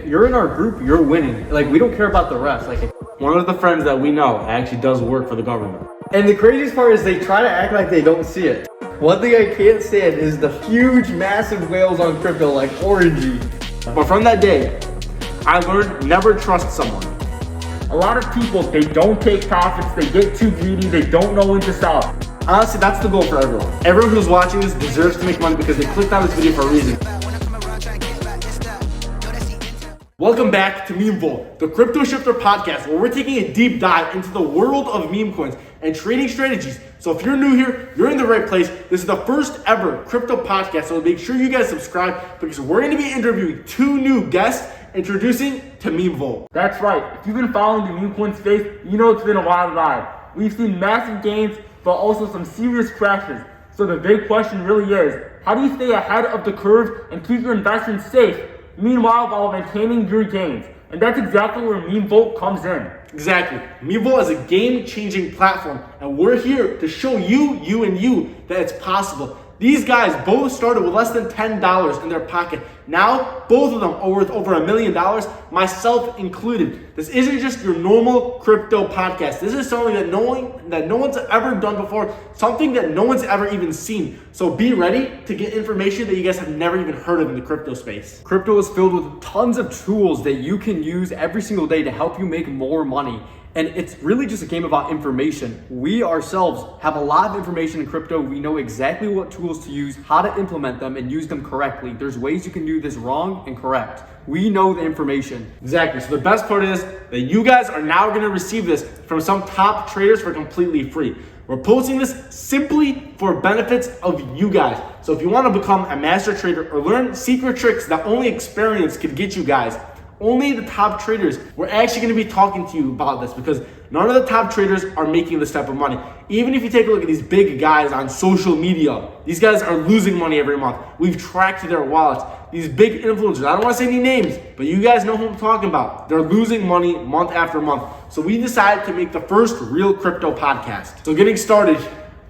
you're in our group, you're winning. Like, we don't care about the rest. Like, One of the friends that we know actually does work for the government. and the craziest part is they try to act like they don't see it. One thing I can't stand is the huge, massive whales on crypto like Orangey. But from that day, I learned never trust someone. A lot of people, they don't take profits, they get too greedy, they don't know when to sell. Honestly, that's the goal for everyone. Everyone who's watching this deserves to make money because they clicked on this video for a reason. Welcome back to Meme Vault, the Crypto Shifter podcast, where we're taking a deep dive into the world of meme coins and trading strategies. So if you're new here, you're in the right place. This is the first ever crypto podcast, so make sure you guys subscribe because we're going to be interviewing two new guests introducing to Meme Vault. That's right, if you've been following the meme coin space, you know it's been a wild ride. We've seen massive gains, but also some serious crashes. So the big question really is, how do you stay ahead of the curve and keep your investments safe, meanwhile while maintaining your gains? And that's exactly where Meme Vault comes in. Exactly. Meme Vault is a game-changing platform, and we're here to show you that it's possible. These guys both started with less than $10 in their pocket. Now, both of them are worth over $1 million, myself included. This isn't just your normal crypto podcast. This is something that no one's ever done before, something that no one's ever even seen. So be ready to get information that you guys have never even heard of in the crypto space. Crypto is filled with tons of tools that you can use every single day to help you make more money. And it's really just a game about information. We ourselves have a lot of information in crypto. We know exactly what tools to use, how to implement them, and use them correctly. There's ways you can do this wrong and correct. We know the information. Exactly. So the best part is that you guys are now going to receive this from some top traders for completely free. We're posting this simply for benefits of you guys. So if you want to become a master trader or learn secret tricks that only experience could get you guys, only the top traders, we're actually going to be talking to you about this because none of the top traders are making this type of money. Even if you take a look at these big guys on social media, these guys are losing money every month. We've tracked their wallets. These big influencers, I don't want to say any names, but you guys know who I'm talking about. They're losing money month after month. So we decided to make the first real crypto podcast. So getting started,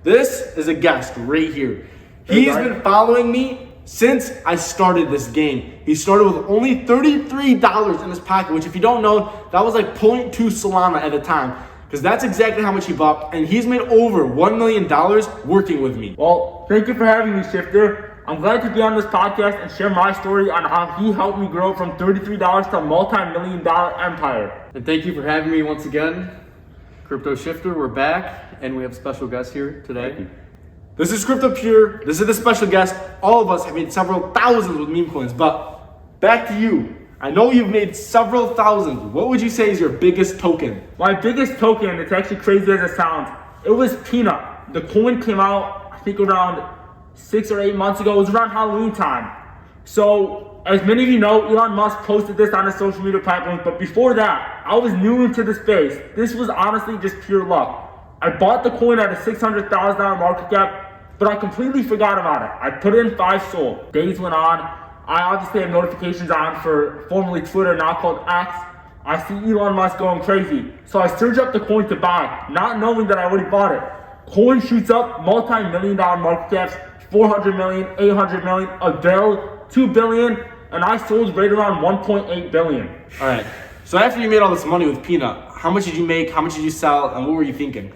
this is a guest right here. He's been following me since I started this game. He started with only $33 in his pocket, which if you don't know, that was like 0.2 Solana at the time, because that's exactly how much he bought, and he's made over $1 million working with me. Well, thank you for having me, Shifter. I'm glad to be on this podcast and share my story on how he helped me grow from $33 to a multi-million-dollar empire. And thank you for having me once again. Crypto Shifter, we're back, and we have special guests here today. This is Crypto Pure. This is the special guest. All of us have made several thousands with meme coins, but back to you. I know you've made several thousands. What would you say is your biggest token? My biggest token, it's actually crazy as it sounds, it was Peanut. The coin came out, I think around 6 or 8 months ago. It was around Halloween time. So, as many of you know, Elon Musk posted this on his social media platforms, but before that, I was new into the space. This was honestly just pure luck. I bought the coin at a $600,000 market cap, but I completely forgot about it. I put in 5 SOL. Days went on. I obviously have notifications on for formerly Twitter, now called X. I see Elon Musk going crazy. So I surge up the coin to buy, not knowing that I already bought it. Coin shoots up, multi-million-dollar market caps, 400 million, 800 million, a bill, 2 billion, and I sold right around 1.8 billion. All right. So after you made all this money with Peanut, how much did you make? How much did you sell? And what were you thinking?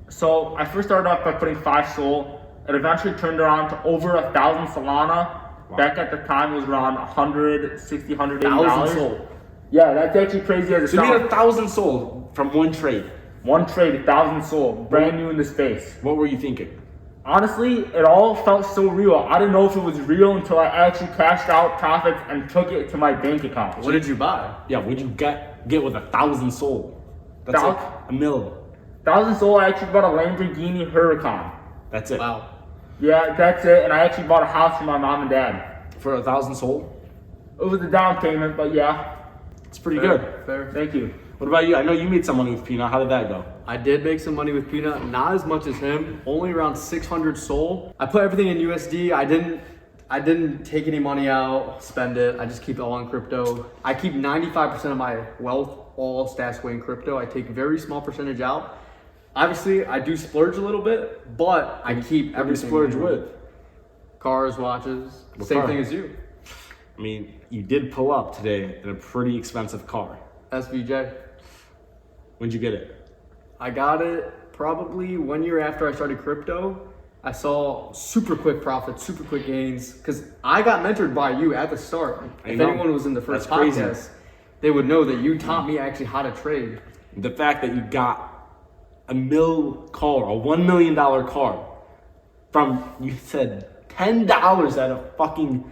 So I first started off by putting 5 SOL. It eventually turned around to over 1,000 Solana. Wow. Back at the time, it was around 160, 180 $1,000 sold. Yeah, that's actually crazy as it sounds. So you made 1,000 sold from one trade. One trade, 1,000 sold, brand new in the space. What were you thinking? Honestly, it all felt so real. I didn't know if it was real until I actually cashed out profits and took it to my bank account. What did you buy? Yeah, what did you get with 1,000 sold? That's like $1 million. 1,000 sold, I actually bought a Lamborghini Huracan. That's it. Wow. Yeah, that's it. And I actually bought a house for my mom and dad. For 1,000 sold? It was a down payment, but yeah. It's pretty good. Fair. Thank you. What about you? I know you made some money with Peanut. How did that go? I did make some money with Peanut, not as much as him, only around 600 SOL. I put everything in USD. I didn't take any money out, spend it. I just keep it all in crypto. I keep 95% of my wealth all stashed away in crypto. I take a very small percentage out. Obviously, I do splurge a little bit, but I keep everything. Splurge with? Cars, watches, What same car? thing as you. I mean, you did pull up today in a pretty expensive car. SVJ. When'd you get it? I got it probably 1 year after I started crypto. I saw super quick profits, super quick gains, because I got mentored by you at the start. If anyone was in the first podcast, they would know that you taught me actually how to trade. The fact that you got a $1 million car from, you said $10 at a fucking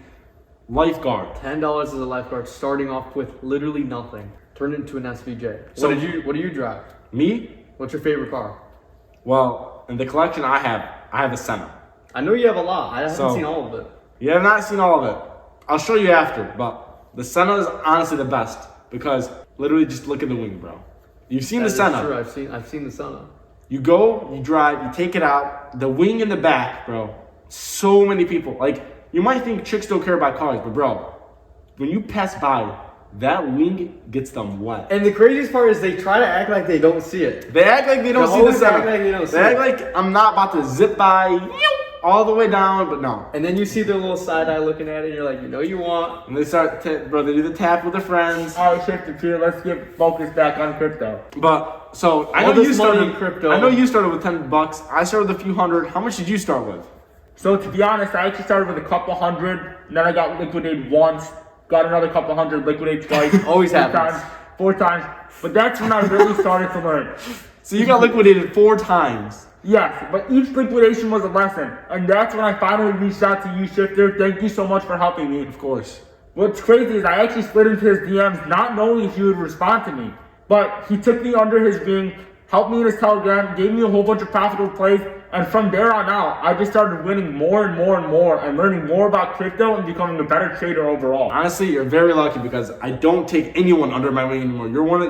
lifeguard. $10 as a lifeguard, starting off with literally nothing. Turned it into an SVJ. So what do you drive? Me? What's your favorite car? Well, in the collection I have a Senna. I know you have a lot. I haven't seen all of it. You have not seen all of it. I'll show you after, but the Senna is honestly the best because literally just look at the wing, bro. You've seen the Senna. That's true. I've seen the Senna. You go, you drive, you take it out, the wing in the back, bro. So many people, like, you might think chicks don't care about cars, but bro, when you pass by, that wing gets them wet. And the craziest part is they try to act like they don't see it. They act like they don't see the Senna. They act like I'm not about to zip by all the way down, but no. And then you see their little side eye looking at it, and you're like, you know you want. And they start, bro, they do the tap with their friends. All right, shift here. Let's get focused back on crypto. But, so, I All know you this money started in crypto. I know you started with $10. I started with a few hundred. How much did you start with? So to be honest, I actually started with a couple hundred, and then I got liquidated once, got another couple hundred, liquidated twice. Always happens. Four times. But that's when I really started to learn. So you got liquidated 4 times. Yes, but each liquidation was a lesson. And that's when I finally reached out to you, Shifter. Thank you so much for helping me. Of course. What's crazy is I actually slid into his DMs not knowing if he would respond to me. But he took me under his wing, helped me in his Telegram, gave me a whole bunch of profitable plays. And from there on out, I just started winning more and more and more and learning more about crypto and becoming a better trader overall. Honestly, you're very lucky because I don't take anyone under my wing anymore.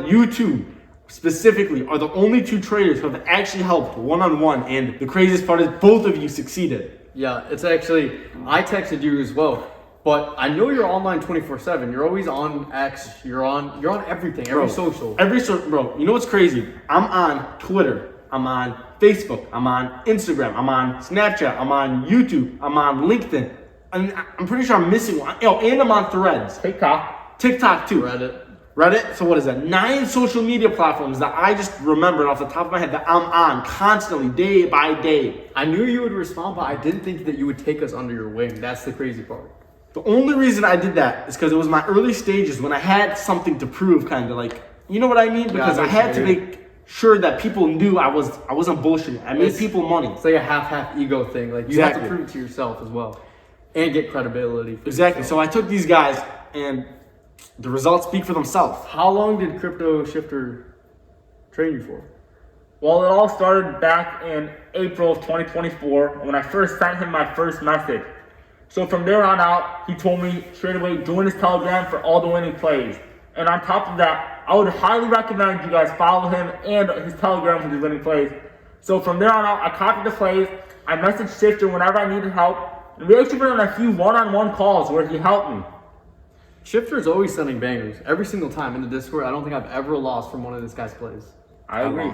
You two specifically are the only 2 traders who have actually helped one-on-one, and the craziest part is both of you succeeded. Yeah, it's actually, I texted you as well, but I know you're online 24/7. You're always on X, you're on everything, every social. Bro, you know what's crazy? I'm on Twitter, I'm on Facebook, I'm on Instagram, I'm on Snapchat, I'm on YouTube, I'm on LinkedIn, and I'm pretty sure I'm missing one. And I'm on Threads. TikTok too. Reddit. So what is that? 9 social media platforms that I just remembered off the top of my head that I'm on constantly, day by day. I knew you would respond, but I didn't think that you would take us under your wing. That's the crazy part. The only reason I did that is because it was my early stages when I had something to prove, kind of like, you know what I mean? Because I had to make sure that people knew I wasn't bullshitting. I made people money. It's like a half ego thing. Like you have to prove it to yourself as well, and get credibility. Exactly. So I took these guys, and the results speak for themselves. How long did Crypto Shifter train you for? Well, it all started back in April of 2024 when I first sent him my first message. So from there on out, he told me straight away, join his Telegram for all the winning plays. And on top of that, I would highly recommend you guys follow him and his Telegram for the winning plays. So from there on out, I copied the plays. I messaged Shifter whenever I needed help. And we actually went on a few one-on-one calls where he helped me. Shifter is always sending bangers every single time in the Discord. I don't think I've ever lost from one of this guy's plays. I agree.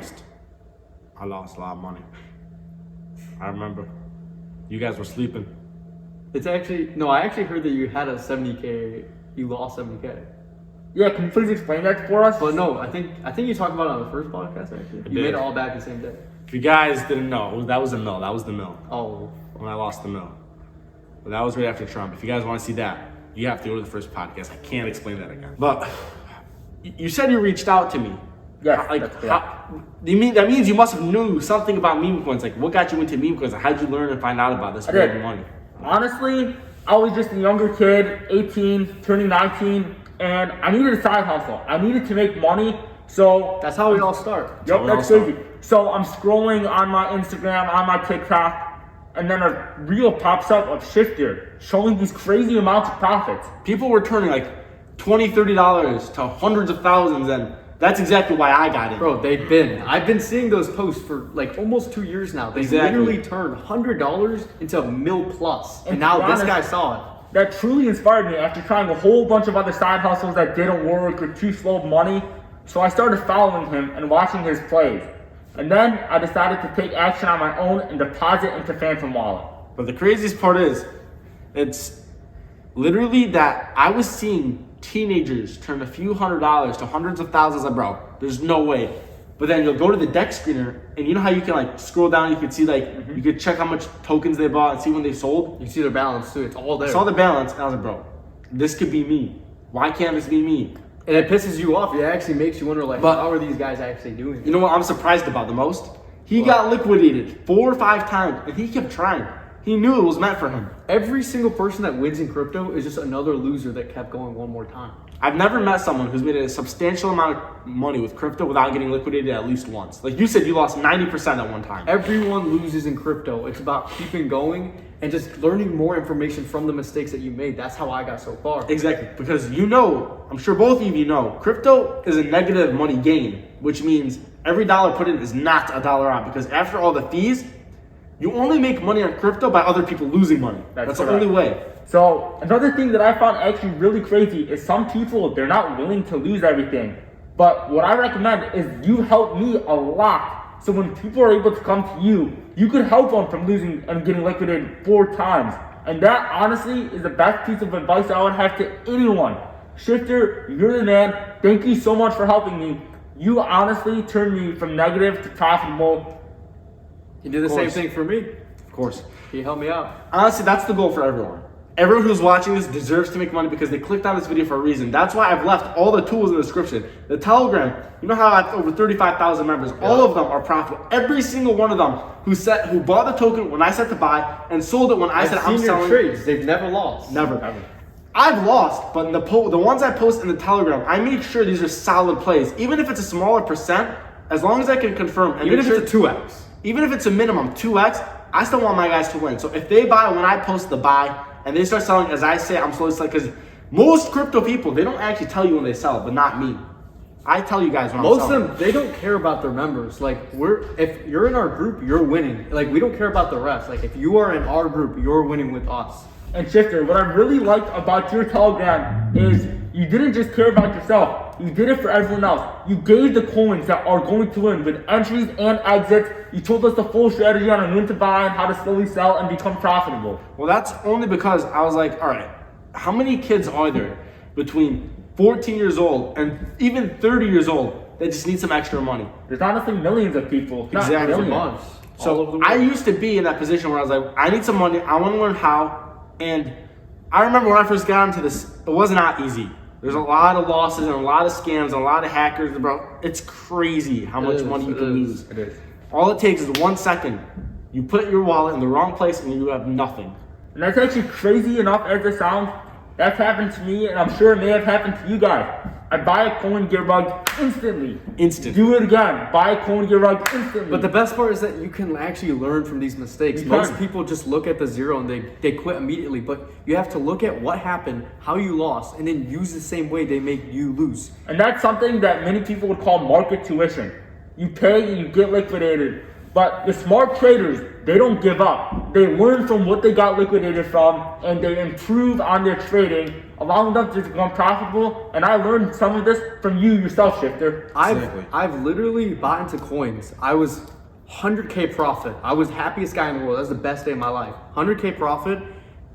I lost a lot of money. I remember. You guys were sleeping. It's actually, no, I actually heard that you had a 70K, you lost 70K. Yeah, can you please explain that for us? But no, I think you talked about it on the first podcast actually. You made it all back the same day. If you guys didn't know, that was the mill. That was the mill. Oh. When I lost the mill. But that was right after Trump. If you guys want to see that, you have to go to the first podcast. I can't explain that again. But you said you reached out to me. Yeah. That means you must have knew something about meme coins. Like, what got you into meme coins? Like, how'd you learn and find out about this? I did. Money? Honestly, I was just a younger kid, 18, turning 19, and I needed a side hustle. I needed to make money, so... That's how we all start. Yep, that's crazy. So I'm scrolling on my Instagram, on my TikTok, and then a reel pops up of Shifter showing these crazy amounts of profits. People were turning like $20, $30 to hundreds of thousands, and that's exactly why I got it. Bro, I've been seeing those posts for like almost 2 years now. They literally turned $100 into $1 million plus. And now this guy saw it. That truly inspired me after trying a whole bunch of other side hustles that didn't work or too slow of money. So I started following him and watching his plays. And then I decided to take action on my own and deposit into Phantom Wallet. But the craziest part is, literally that I was seeing teenagers turn a few $100s to hundreds of thousands. Like, bro, there's no way. But then you'll go to the deck screener, and you know how you can like scroll down, you can see like you could check how much tokens they bought and see when they sold. You see their balance too. It's all there. I saw the balance, and I was like, bro, this could be me. Why can't this be me? And it pisses you off. It actually makes you wonder, like, But- how are these guys actually doing it? You know what I'm surprised about the most? He got liquidated 4 or 5 times, and he kept trying. He knew it was meant for him. Every single person that wins in crypto is just another loser that kept going one more time. I've never met someone who's made a substantial amount of money with crypto without getting liquidated at least once. Like you said, you lost 90% at one time. Everyone loses in crypto. It's about keeping going and just learning more information from the mistakes that you made. That's how I got so far. Exactly, because you know, I'm sure both of you know, crypto is a negative money gain, which means every dollar put in is not a dollar out, because after all the fees, you only make money on crypto by other people losing money. That's the only way. So another thing that I found actually really crazy is some people, they're not willing to lose everything. But what I recommend is you help me a lot. So when people are able to come to you, you could help them from losing and getting liquidated 4 times. And that honestly is the best piece of advice I would have to anyone. Shifter, you're the man. Thank you so much for helping me. You honestly turned me from negative to profitable. He did the same thing for me. Of course. He helped me out. Honestly, that's the goal for everyone. Everyone who's watching this deserves to make money because they clicked on this video for a reason. That's why I've left all the tools in the description. The Telegram, you know how I have over 35,000 members. All of them are profitable. Every single one of them who bought the token when I said to buy and sold it when I said I'm seen your selling. trades. They've never lost. Never. I've lost, but the ones I post in the Telegram, I make sure these are solid plays. Even if it's a smaller percent, as long as I can confirm. And Even if it's a 2x. Even if it's a minimum 2x, I still want my guys to win. So if they buy when I post the buy and they start selling as I say, I'm slowly selling. Because most crypto people, they don't actually tell you when they sell, but not me. I tell you guys when Most I'm selling. of them, they don't care about their members. Like, if you're in our group, you're winning. Like, we don't care about the rest. Like, if you are in our group, you're winning with us. And Shifter, what I really liked about your Telegram is you didn't just care about yourself. You did it for everyone else. You gave the coins that are going to win with entries and exits. You told us the full strategy on when to buy and how to slowly sell and become profitable. Well, that's only because I was like, all right, how many kids are there between 14 years old and even 30 years old that just need some extra money? There's honestly millions of people. Not Exactly. millions. Months. all So over the world. I used to be in that position where I was like, I need some money. I want to learn how. And I remember when I first got into this, it was not easy. There's a lot of losses and a lot of scams and a lot of hackers, bro. It's crazy how much money you can lose. It is. All it takes is 1 second. You put your wallet in the wrong place and you have nothing. And that's actually crazy enough as it sounds. That's happened to me, and I'm sure it may have happened to you guys. I buy a coin, get rugged instantly. Instant. Do it again. Buy a coin, get rugged instantly. But the best part is that you can actually learn from these mistakes. You Most can. people just look at the zero and they quit immediately. But you have to look at what happened, how you lost, and then use the same way they make you lose. And that's something that many people would call market tuition. You pay, you get liquidated. But the smart traders, they don't give up. They learn from what they got liquidated from, and they improve on their trading, allowing them to become profitable. And I learned some of this from you yourself, Shifter. I've literally bought into coins. I was 100K profit. I was happiest guy in the world. That was the best day of my life. 100K profit,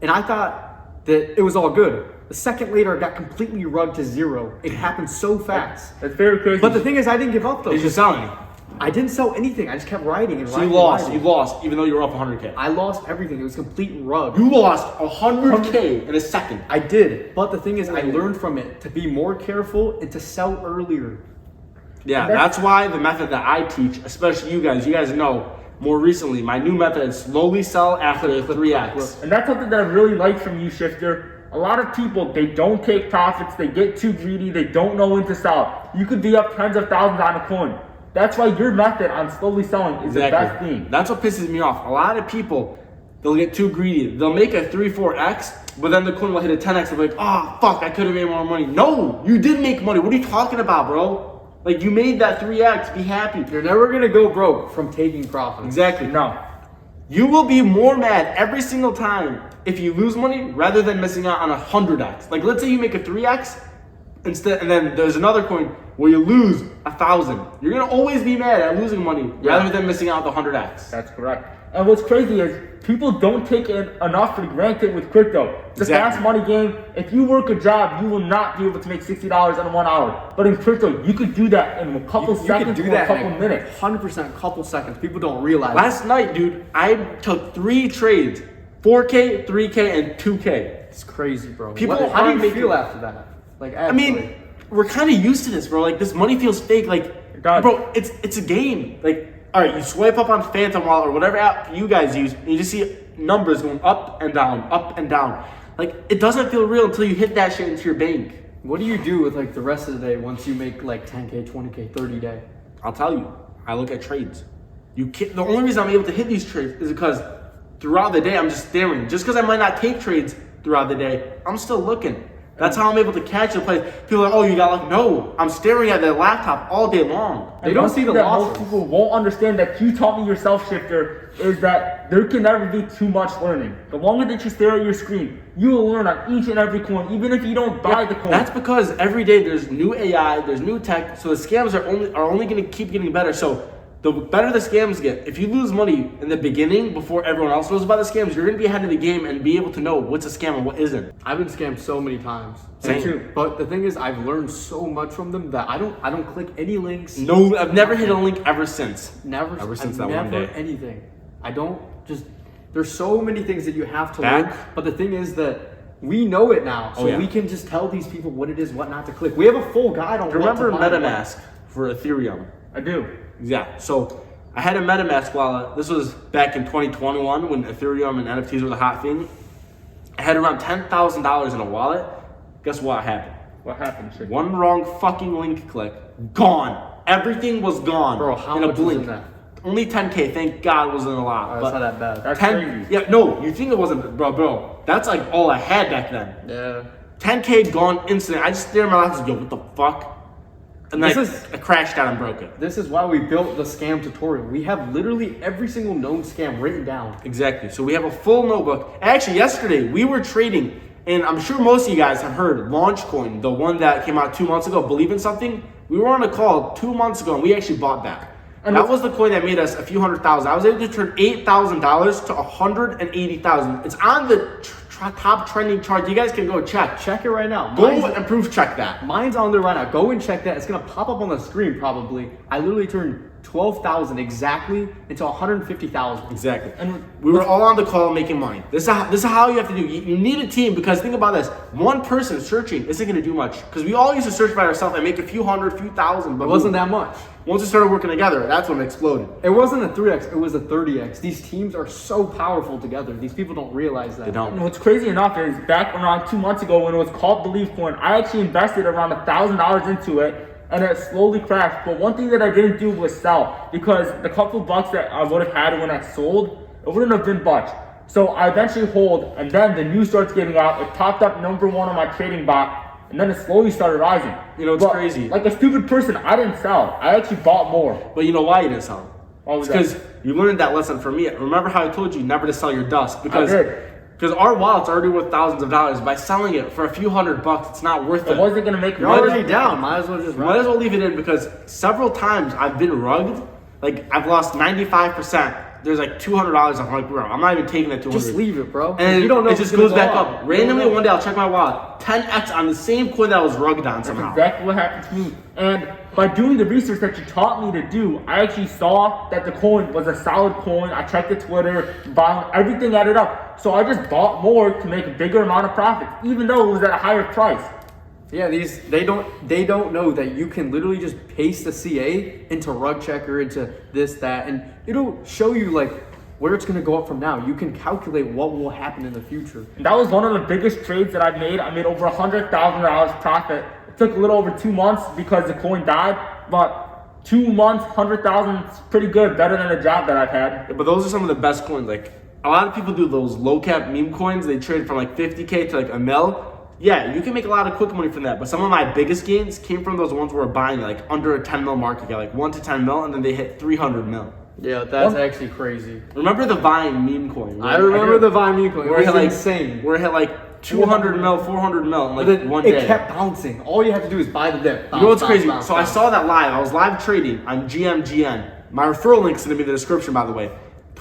and I thought that it was all good. A second later, it got completely rugged to zero. It happened so fast. That's very crazy. But the thing is, I didn't give up though. Did you sell any? I didn't sell anything. I just kept writing and So writing. you lost. and You writing. lost, even though you were up 100K. I lost everything. It was complete rug. You lost 100K in a second. I did, but the thing is, I learned from it to be more careful and to sell earlier. Yeah, that's why the method that I teach, especially you guys know more recently, my new method is slowly sell after the 3x. And that's something that I really like from you, Shifter. A lot of people, they don't take profits, they get too greedy, they don't know when to sell. You could be up tens of thousands on a coin. That's why your method on slowly selling is the best thing. That's what pisses me off. A lot of people, they'll get too greedy. They'll make a 3-4x, but then the coin will hit a 10x. They'll be like, oh, fuck, I could have made more money. No, you did make money. What are you talking about, bro? Like, you made that 3x. Be happy. You're never gonna go broke from taking profits. Exactly. No. You will be more mad every single time if you lose money rather than missing out on a 100x. Like, let's say you make a 3x instead, and then there's another coin where you lose 1,000. You're gonna always be mad at losing money rather than missing out the 100x. That's correct. And what's crazy is people don't take it enough for granted with crypto. It's a fast money game. If you work a job, you will not be able to make $60 in 1 hour. But in crypto, you could do that in a couple seconds or a couple minutes. 100% couple seconds. People don't realize. Last night, dude, I took 3 trades: 4K, 3K, and 2K. It's crazy, bro. People how do you aren't feel making- after that? Like, I actually. mean, we're kind of used to this, bro. Like, this money feels fake. Like, does. bro, it's a game. Like, all right, you swipe up on Phantom Wallet or whatever app you guys use, and you just see numbers going up and down, up and down. Like, it doesn't feel real until you hit that shit into your bank. What do you do with like the rest of the day once you make like 10K, 20K, 30 day? I'll tell you, I look at trades. You can't, the only reason I'm able to hit these trades is because throughout the day I'm just staring. Just because I might not take trades throughout the day, I'm still looking. That's how I'm able to catch the play. People are like, oh, you got like, no, I'm staring at their laptop all day long. They don't see the that losses. most people won't understand that you taught me yourself, Shifter, is that there can never be too much learning. The longer that you stare at your screen, you will learn on each and every coin, even if you don't buy the coin. That's because every day there's new AI, there's new tech, so the scams are only going to keep getting better. So the better the scams get, if you lose money in the beginning before everyone else knows about the scams, you're going to be ahead of the game and be able to know what's a scam and what isn't. I've been scammed so many times. Same. too. But the thing is, I've learned so much from them that I don't click any links. No, I've never hit a link ever since. Never. Ever since I've that one never day. anything. I don't just. There's so many things that you have to Back- learn. But the thing is that we know it now, so Oh, yeah. we can just tell these people what it is, what not to click. We have a full guide on. Do you remember what to buy. MetaMask for Ethereum? I do. Yeah, so I had a MetaMask wallet. This was back in 2021 when Ethereum and NFTs were the hot thing. I had around $10,000 in a wallet. Guess what happened? What happened, Shifter? One wrong fucking link click, gone. Everything was gone. Bro, how in a much was blink. in that? Only 10K. Thank God wasn't a lot. That's not that bad. That's 10. crazy. Yeah, no, you think it wasn't, bro? That's like all I had back then. Yeah. 10K gone instantly. I just stared at my laptop and yo, what the fuck? And This then is- I crashed out and broke it. This is why we built the scam tutorial. We have literally every single known scam written down. Exactly. So we have a full notebook. Actually, yesterday we were trading, and I'm sure most of you guys have heard Launchcoin, the one that came out 2 months ago, Believe in Something. We were on a call 2 months ago, and we actually bought that. And that what's- was the coin that made us a few $100,000. I was able to turn $8,000 to $180,000. It's on the top trending chart. You guys can go check. Check it right now. Go Mine's- and proof check that. Mine's on there right now. Go and check that. It's gonna pop up on the screen probably. I literally turned 12,000 exactly into 150,000. Exactly. And We were all on the call making money. This is how you have to do. You need a team because think about this. One person searching isn't going to do much because we all used to search by ourselves and make a few hundred, few thousand. But It wasn't that much. Once we started working together, that's when it exploded. It wasn't a 3x, it was a 30x. These teams are so powerful together. These people don't realize that. They don't. And what's crazy enough is back around 2 months ago when it was called Believe Coin, I actually invested around $1,000 into it and it slowly crashed. But one thing that I didn't do was sell because the couple bucks that I would have had when I sold, it wouldn't have been much. So I eventually hold, and then the news starts getting out. It popped up #1 on my trading bot, and then it slowly started rising. You know, it's crazy. Like a stupid person, I didn't sell. I actually bought more. But you know why you didn't sell them? Why was It's that? because you learned that lesson from me. Remember how I told you never to sell your dust? Because did. because our wallet's already worth thousands of dollars. By selling it for a few $100, it's not worth It it. wasn't gonna make You're money. already down. Might as well just Might run. as well leave it in because several times I've been rugged. Like I've lost 95%. There's like $200. I'm like, bro, I'm not even taking that 200. Just leave it, bro. And you don't know it if just it's gonna goes back go up. You don't Randomly know. one day I'll check my wallet. 10x on the same coin that I was rugged on That's somehow. exactly what happened to me. And by doing the research that you taught me to do, I actually saw that the coin was a solid coin. I checked the Twitter, buying everything added up. So I just bought more to make a bigger amount of profit, even though it was at a higher price. Yeah, they don't know that you can literally just paste the CA into rug checker, into this, that, and it'll show you like where it's gonna go up from now. You can calculate what will happen in the future. And that was one of the biggest trades that I made. I made over $100,000 profit. It took a little over 2 months because the coin died, but 2 months, 100,000 is pretty good, better than a job that I've had. Yeah, but those are some of the best coins. Like a lot of people do those low cap meme coins. They trade from like 50K to like a mil. Yeah, you can make a lot of quick money from that. But some of my biggest gains came from those ones where we're buying like under a 10 mil market cap, like 1 to 10 mil, and then they hit 300 mil. Yeah, that's One- actually crazy. Remember the Vine meme coin? I remember the Vine meme coin. It Where was it hit like insane. Where it hit like 200 mil, 400 mil in But like then one it day. kept bouncing. All you have to do is buy the dip. You know what's Bounce, crazy? bounce, So I bounce. saw that live. I was live trading on GMGN. My referral link's gonna be in the description, by the way.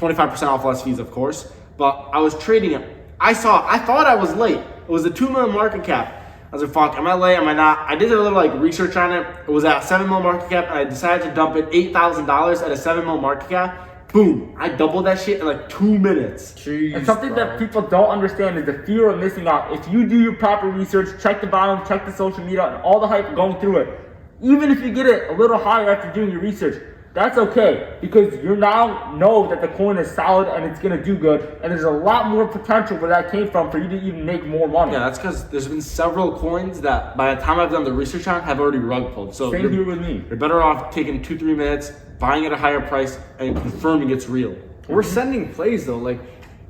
25% off less fees, of course. But I was trading it. I thought I was late. It was a 2 million market cap. I was like, fuck, am I late? Am I not? I did a little like research on it. It was at 7 mil market cap, and I decided to dump it $8,000 at a 7 mil market cap. Boom! I doubled that shit in like 2 minutes. Jeez, And something that people don't understand is the fear of missing out. If you do your proper research, check the bottom, check the social media, and all the hype going through it, even if you get it a little higher after doing your research, that's okay, because you now know that the coin is solid and it's gonna do good, and there's a lot more potential where that came from for you to even make more money. Yeah, that's because there's been several coins that by the time I've done the research on have already rug pulled. So Same here with me. You're better off taking 2-3 minutes, buying at a higher price, and confirming it's real. We're sending plays though. Like,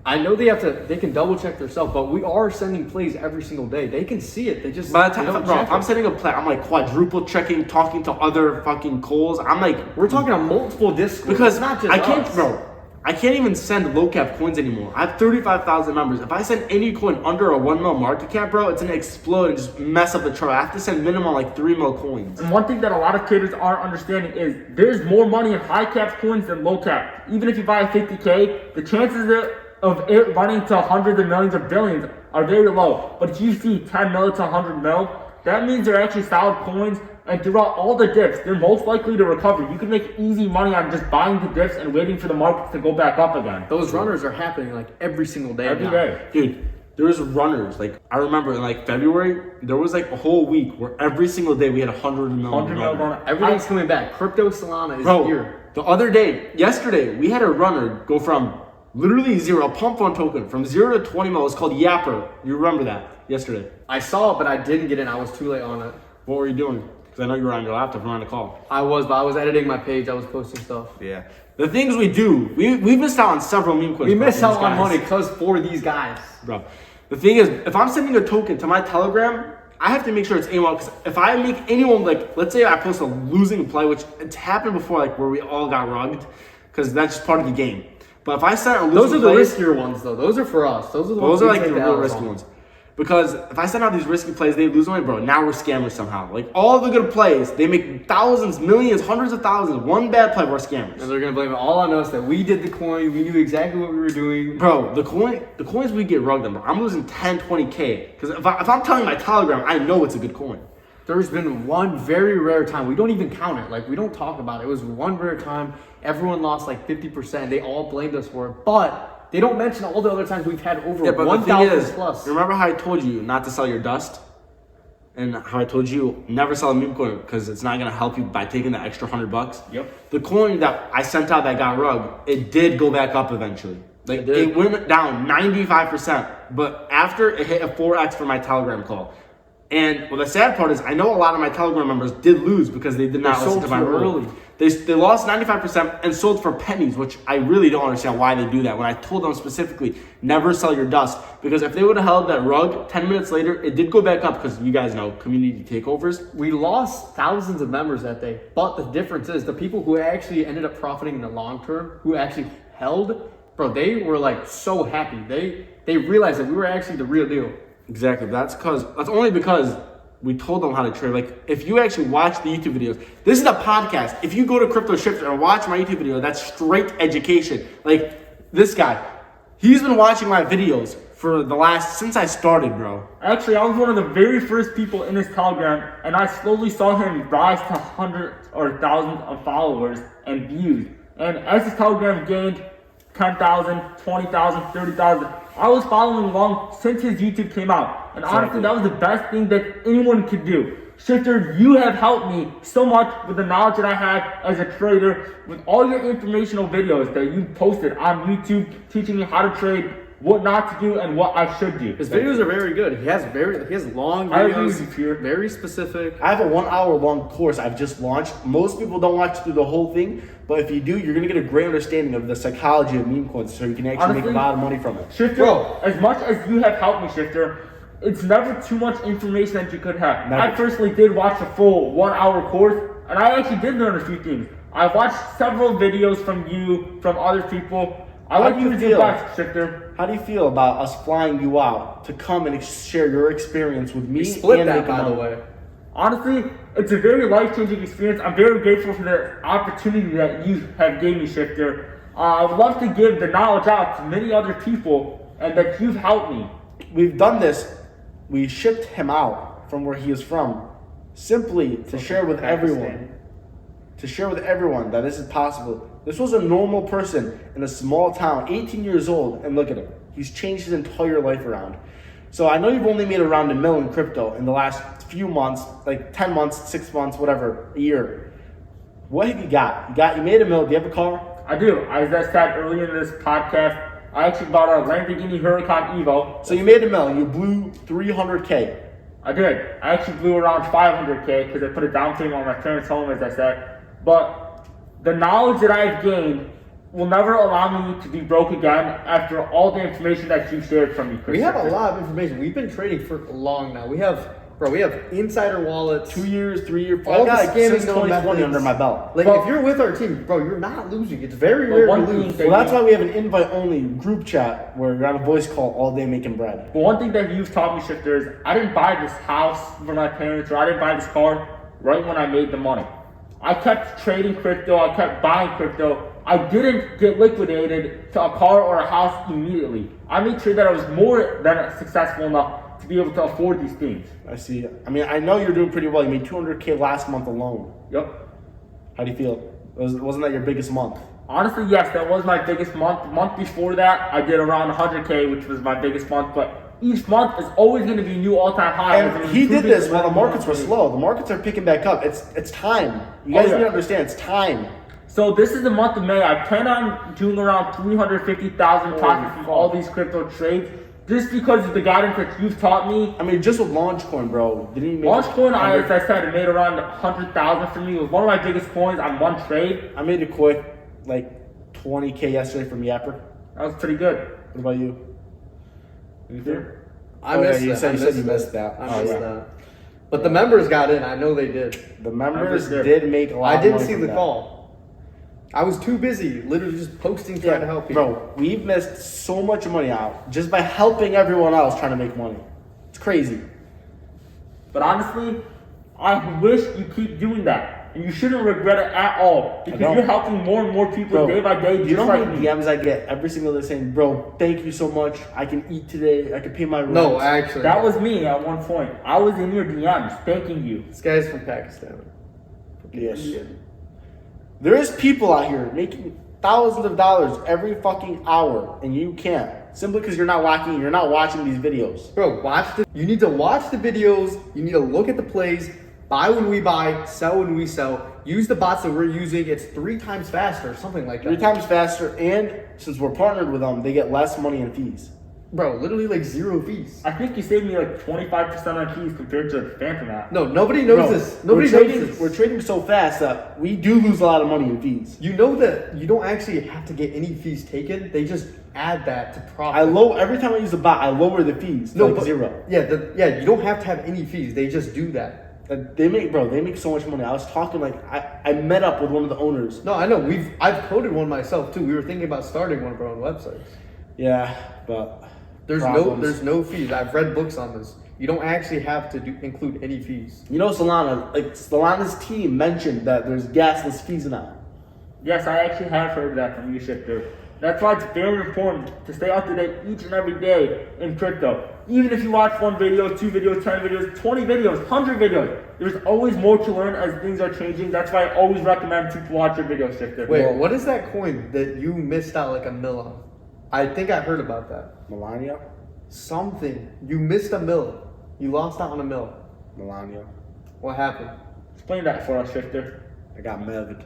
I know they can double check themselves, but we are sending plays every single day. They can see it. They just By the time, they don't bro, check if I'm it. setting a play, I'm like quadruple checking, talking to other fucking calls. I'm like, We're talking on multiple Discords. because It's not just I can't, us. bro. I can't even send low cap coins anymore. I have 35,000 members. If I send any coin under a 1 mil market cap, bro, it's gonna explode and just mess up the chart. I have to send minimum like 3 mil coins. And one thing that a lot of traders aren't understanding is there's more money in high cap coins than low cap. Even if you buy a 50K, the chances of it running to hundreds of millions or billions are very low. But if you see 10 mil to 100 mil, that means they're actually solid coins. And throughout all the dips, they're most likely to recover. You can make easy money on just buying the dips and waiting for the markets to go back up again. Those runners are happening like every single day. Every now. day. Dude, there was runners. Like I remember in like February, there was like a whole week where every single day we had 100 mil. 100 mil going. Everything's coming back. Crypto Solana is Bro, here. the other day, yesterday, we had a runner go from literally zero, a pump fund token, from 0 to 20 mil. It's called Yapper. You remember that yesterday? I saw it, but I didn't get in. I was too late on it. What were you doing? Because I know you were on your laptop and on the call. I was editing my page. I was posting stuff. Yeah. The things we do, we missed out on several meme coins. We bro, miss from out these on guys. money because for these guys. Bro, the thing is, if I'm sending a token to my Telegram, I have to make sure it's AWOL, because if I make anyone, like, let's say I post a losing play, which it's happened before, like, where we all got rugged, because that's just part of the game. But if I send a losing Those are the plays, riskier ones, though. Those are for us. Those are the ones those are we like take the real L's risky on. ones. Because if I send out these risky plays, they lose money, bro. Now we're scammers somehow. Like, all the good plays, they make thousands, millions, hundreds of thousands. One bad play, we're scammers. And they're gonna blame it all on us that we did the coin. We knew exactly what we were doing. Bro, the coins we get rugged on, bro. I'm losing 10, 20K. Because if I'm telling my Telegram, I know it's a good coin. There's been one very rare time. We don't even count it. Like, we don't talk about it. It was one rare time. Everyone lost like 50%. They all blamed us for it. But they don't mention all the other times we've had over Yeah, but the thing 1,000 is, plus. remember how I told you not to sell your dust? And how I told you never sell a meme coin because it's not gonna help you by taking the extra $100? Yep. The coin that I sent out that got rugged, it did go back up eventually. Like It did. it went down 95%, but after it hit a 4x for my Telegram call. And well, the sad part is I know a lot of my Telegram members did lose because they did not listen sold to my too rule. early. They lost 95% and sold for pennies, which I really don't understand why they do that. When I told them specifically, never sell your dust. Because if they would have held that rug, 10 minutes later, it did go back up because you guys know, community takeovers. We lost thousands of members that day. But the difference is the people who actually ended up profiting in the long term, who actually held, bro, they were like so happy. They realized that we were actually the real deal. Exactly. That's only because we told them how to trade. Like, if you actually watch the YouTube videos, this is a podcast. If you go to Crypto Shifter and watch my YouTube video, that's straight education. Like, this guy, he's been watching my videos for since I started, bro. Actually, I was one of the very first people in his Telegram, and I slowly saw him rise to hundreds or thousands of followers and views. And as his Telegram gained 10,000, 20,000, 30,000, I was following along since his YouTube came out. And honestly, that was the best thing that anyone could do. Shifter, you have helped me so much with the knowledge that I have as a trader, with all your informational videos that you posted on YouTube, teaching me how to trade, what not to do, and what I should do. His videos are very good. He has long I agree with videos, you, Pierre. very specific. I have a 1 hour long course I've just launched. Most people don't watch through the whole thing, but if you do, you're gonna get a great understanding of the psychology of meme coins, so you can actually make Honestly, a lot of money from it. Shifter, Bro. as much as you have helped me, Shifter, it's never too much information that you could have. Never. I personally did watch the full 1 hour course, and I actually did learn a few things. I watched several videos from you, from other people. I How like do you you to feel? do best, Shifter. How do you feel about us flying you out to come and share your experience with me? We split and that, make by the money? way. Honestly, it's a very life-changing experience. I'm very grateful for the opportunity that you have gave me, Shifter. I would love to give the knowledge out to many other people, and that you've helped me. We've done this. We shipped him out from where he is from, simply to share with everyone. To share with everyone that this is possible. This was a normal person in a small town, 18 years old, and look at him. He's changed his entire life around. So I know you've only made around $1 million in crypto in the last few months, like 10 months, 6 months, whatever, a year. What have you got? You made $1 million. Do you have a car? I do. As I said earlier in this podcast, I actually bought a Lamborghini Huracan Evo. So you made $1 million. You blew 300K. I did. I actually blew around 500K because I put a down payment on my parents' home, as I said. But the knowledge that I've gained will never allow me to be broke again after all the information that you shared from me, Chris. We have a lot of information. We've been trading for long now. We have insider wallets. 2 years, 3 years, all the got scamming since known 2020 methods under my belt. Like, if you're with our team, bro, you're not losing. It's very rare to one lose. thing Well, that's why we have an invite-only group chat where you're on a voice call all day making bread. But one thing that you've taught me, Shifter, is I didn't buy this house for my parents, or I didn't buy this car right when I made the money. I kept trading crypto. I kept buying crypto. I didn't get liquidated to a car or a house immediately. I made sure that I was more than successful enough to be able to afford these things. I see. I mean, I know you're doing pretty well. You made 200K last month alone. Yep. How do you feel? Wasn't that your biggest month? Honestly, yes, that was my biggest month. The month before that, I did around 100K, which was my biggest month. But each month is always going to be new all-time high. And he did this while the markets were slow. The markets are picking back up. It's time. You guys need to understand. It's time. So this is the month of May. I plan on doing around 350,000 profit from all these crypto trades, just because of the guidance that you've taught me. I mean, just with Launchcoin, bro. Didn't you make Launchcoin, as I said, it made around 100,000 for me. It was one of my biggest coins on one trade. I made it quick, like 20K yesterday from Yapper. That was pretty good. What about you? Anything? I missed you that. said I you missed missed that. I Oh, missed yeah. that. But the members got in. I know they did. The members did. did make a lot I of didn't money see from the that. call. I was too busy, literally just posting, trying to help people. Bro, we've missed so much money out just by helping everyone else trying to make money. It's crazy. But honestly, I wish you keep doing that. And you shouldn't regret it at all. Because don't. you're helping more and more people Bro, day by day, you just know how like many me. DMs I get every single day saying, bro, thank you so much. I can eat today. I can pay my rent. No, actually. That was me at one point. I was in your DMs thanking you. This guy's from Pakistan. Yes. There is people out here making thousands of dollars every fucking hour, and you can't. Simply because you're not watching these videos. Bro, you need to watch the videos, you need to look at the plays, buy when we buy, sell when we sell, use the bots that we're using, it's 3 times faster, something like that. 3 times faster, and since we're partnered with them, they get less money in fees. Bro, literally like 0 fees. I think you saved me like 25% on fees compared to Phantom app. No, nobody knows Bro, this. Nobody we're knows trading, this. We're trading so fast that we do lose a lot of money in fees. You know that you don't actually have to get any fees taken, they just add that to profit. Every time I use the bot, I lower the fees to like 0. Yeah, you don't have to have any fees, they just do that. They make so much money. I was talking I met up with one of the owners. No, I know, I've coded one myself too. We were thinking about starting one of our own websites. Yeah, but There's no fees. I've read books on this. You don't actually have to include any fees. you know Solana's team mentioned that there's gasless fees now. Yes, I actually have heard that from you, Shifter. That's why it's very important to stay up to date each and every day in crypto. Even if you watch 1 video, 2 videos, 10 videos, 20 videos, 100 videos, there's always more to learn as things are changing. That's why I always recommend people watch your videos, Shifter. Wait, what is that coin that you missed out like $1 million on? I think I heard about that. Melania? Something. You missed $1 million. You lost out on $1 million. Melania. What happened? Explain that for us, Shifter. I got melted.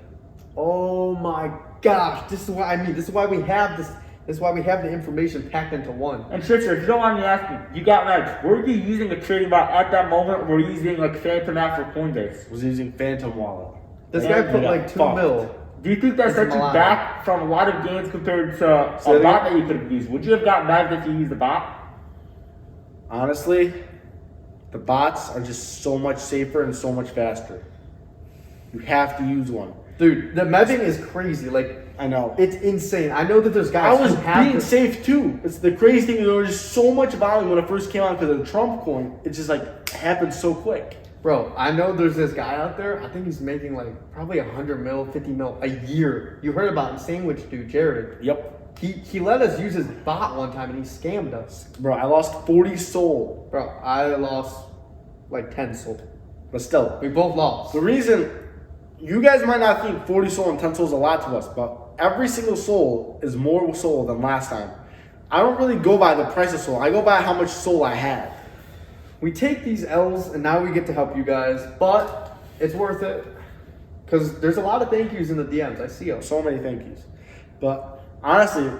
Oh my gosh, this is what I mean. This is why we have this. This is why we have the information packed into one. And Shifter, if you don't mind me asking, you got mad. Were you using a trading bot at that moment, or were you using like Phantom app for Coinbase? Was using Phantom Wallet. This Yeah, guy put we got like $2 fucked. million. Do you think that It's set you Milan. back from a lot of gains compared to a Say bot that that you could have used? Would you have gotten mad if you used the bot? Honestly, the bots are just so much safer and so much faster. You have to use one. Dude, the mebbing is crazy. Like, I know. it's insane. I know that there's I guys was who have being this. safe too. It's the crazy thing. There was just so much volume when it first came out because of the Trump coin. It just like happened so quick. Bro, I know there's this guy out there. I think he's making like probably 100 mil, 50 mil a year. You heard about him, sandwich dude, Jared. Yep. He let us use his bot one time and he scammed us. Bro, I lost 40 soul. Bro, I lost like 10 soul. But still, We both lost. the reason you guys might not think 40 soul and 10 soul is a lot to us, but every single soul is more soul than last time. I don't really go by the price of soul. I go by how much soul I had. We take these L's and now we get to help you guys, but it's worth it. Because there's a lot of thank yous in the DMs. I see them. So many thank yous. But honestly,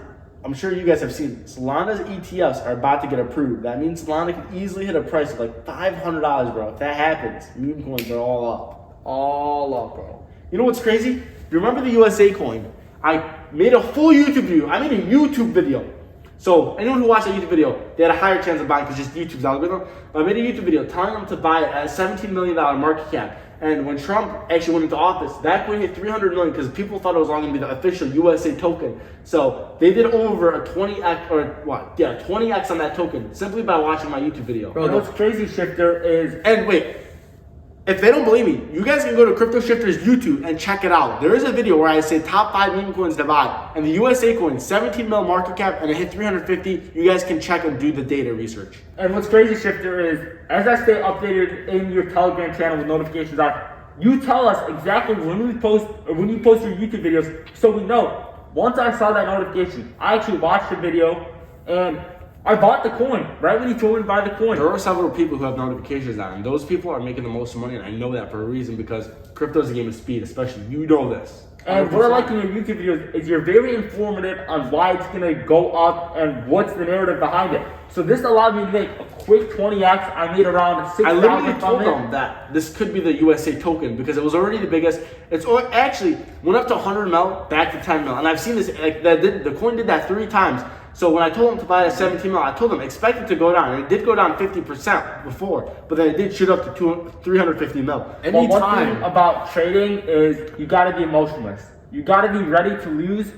I'm sure you guys have seen Solana's ETFs are about to get approved. That means Solana can easily hit a price of like $500, bro. If that happens, meme coins are all up. All up, bro. You know what's crazy? You remember the USA coin? I made a full YouTube video. I made a YouTube video. So anyone who watched that YouTube video, they had a higher chance of buying because just YouTube's algorithm. But I made a YouTube video telling them to buy it at a $17 million market cap. And when Trump actually went into office, that coin hit 300 million because people thought it was all going to be the official USA token. So they did over a 20x or what? Yeah, 20x on that token simply by watching my YouTube video. And what's crazy, Shifter, is And wait, if they don't believe me, you guys can go to Crypto Shifter's YouTube and check it out. There is a video where I say top 5 meme coins to buy, and the USA coin, 17 mil market cap, and it hit 350. You guys can check and do the data research. And what's crazy, Shifter, is as I stay updated in your Telegram channel with notifications on, you tell us exactly when we post or when you post your YouTube videos, so we know. Once I saw that notification, I actually watched the video and I bought the coin right when you told me to buy the coin. There are several people who have notifications on, and those people are making the most money, and I know that for a reason because crypto is a game of speed, especially you know this. And what I like in your YouTube videos is you're very informative on why it's gonna go up and what's the narrative behind it. So this allowed me to make a quick 20x. I made around 6,000 I literally told from it. them that this could be the USA token because it was already the biggest. It's actually went up to 100 mil, back to 10 mil, and I've seen this. Like the coin did that 3 times. So when I told them to buy at 17 mil, I told them expect it to go down, and it did go down 50% before, but then it did shoot up to 350 mil. But one thing Anytime. about trading is you gotta be emotionless. You gotta be ready to lose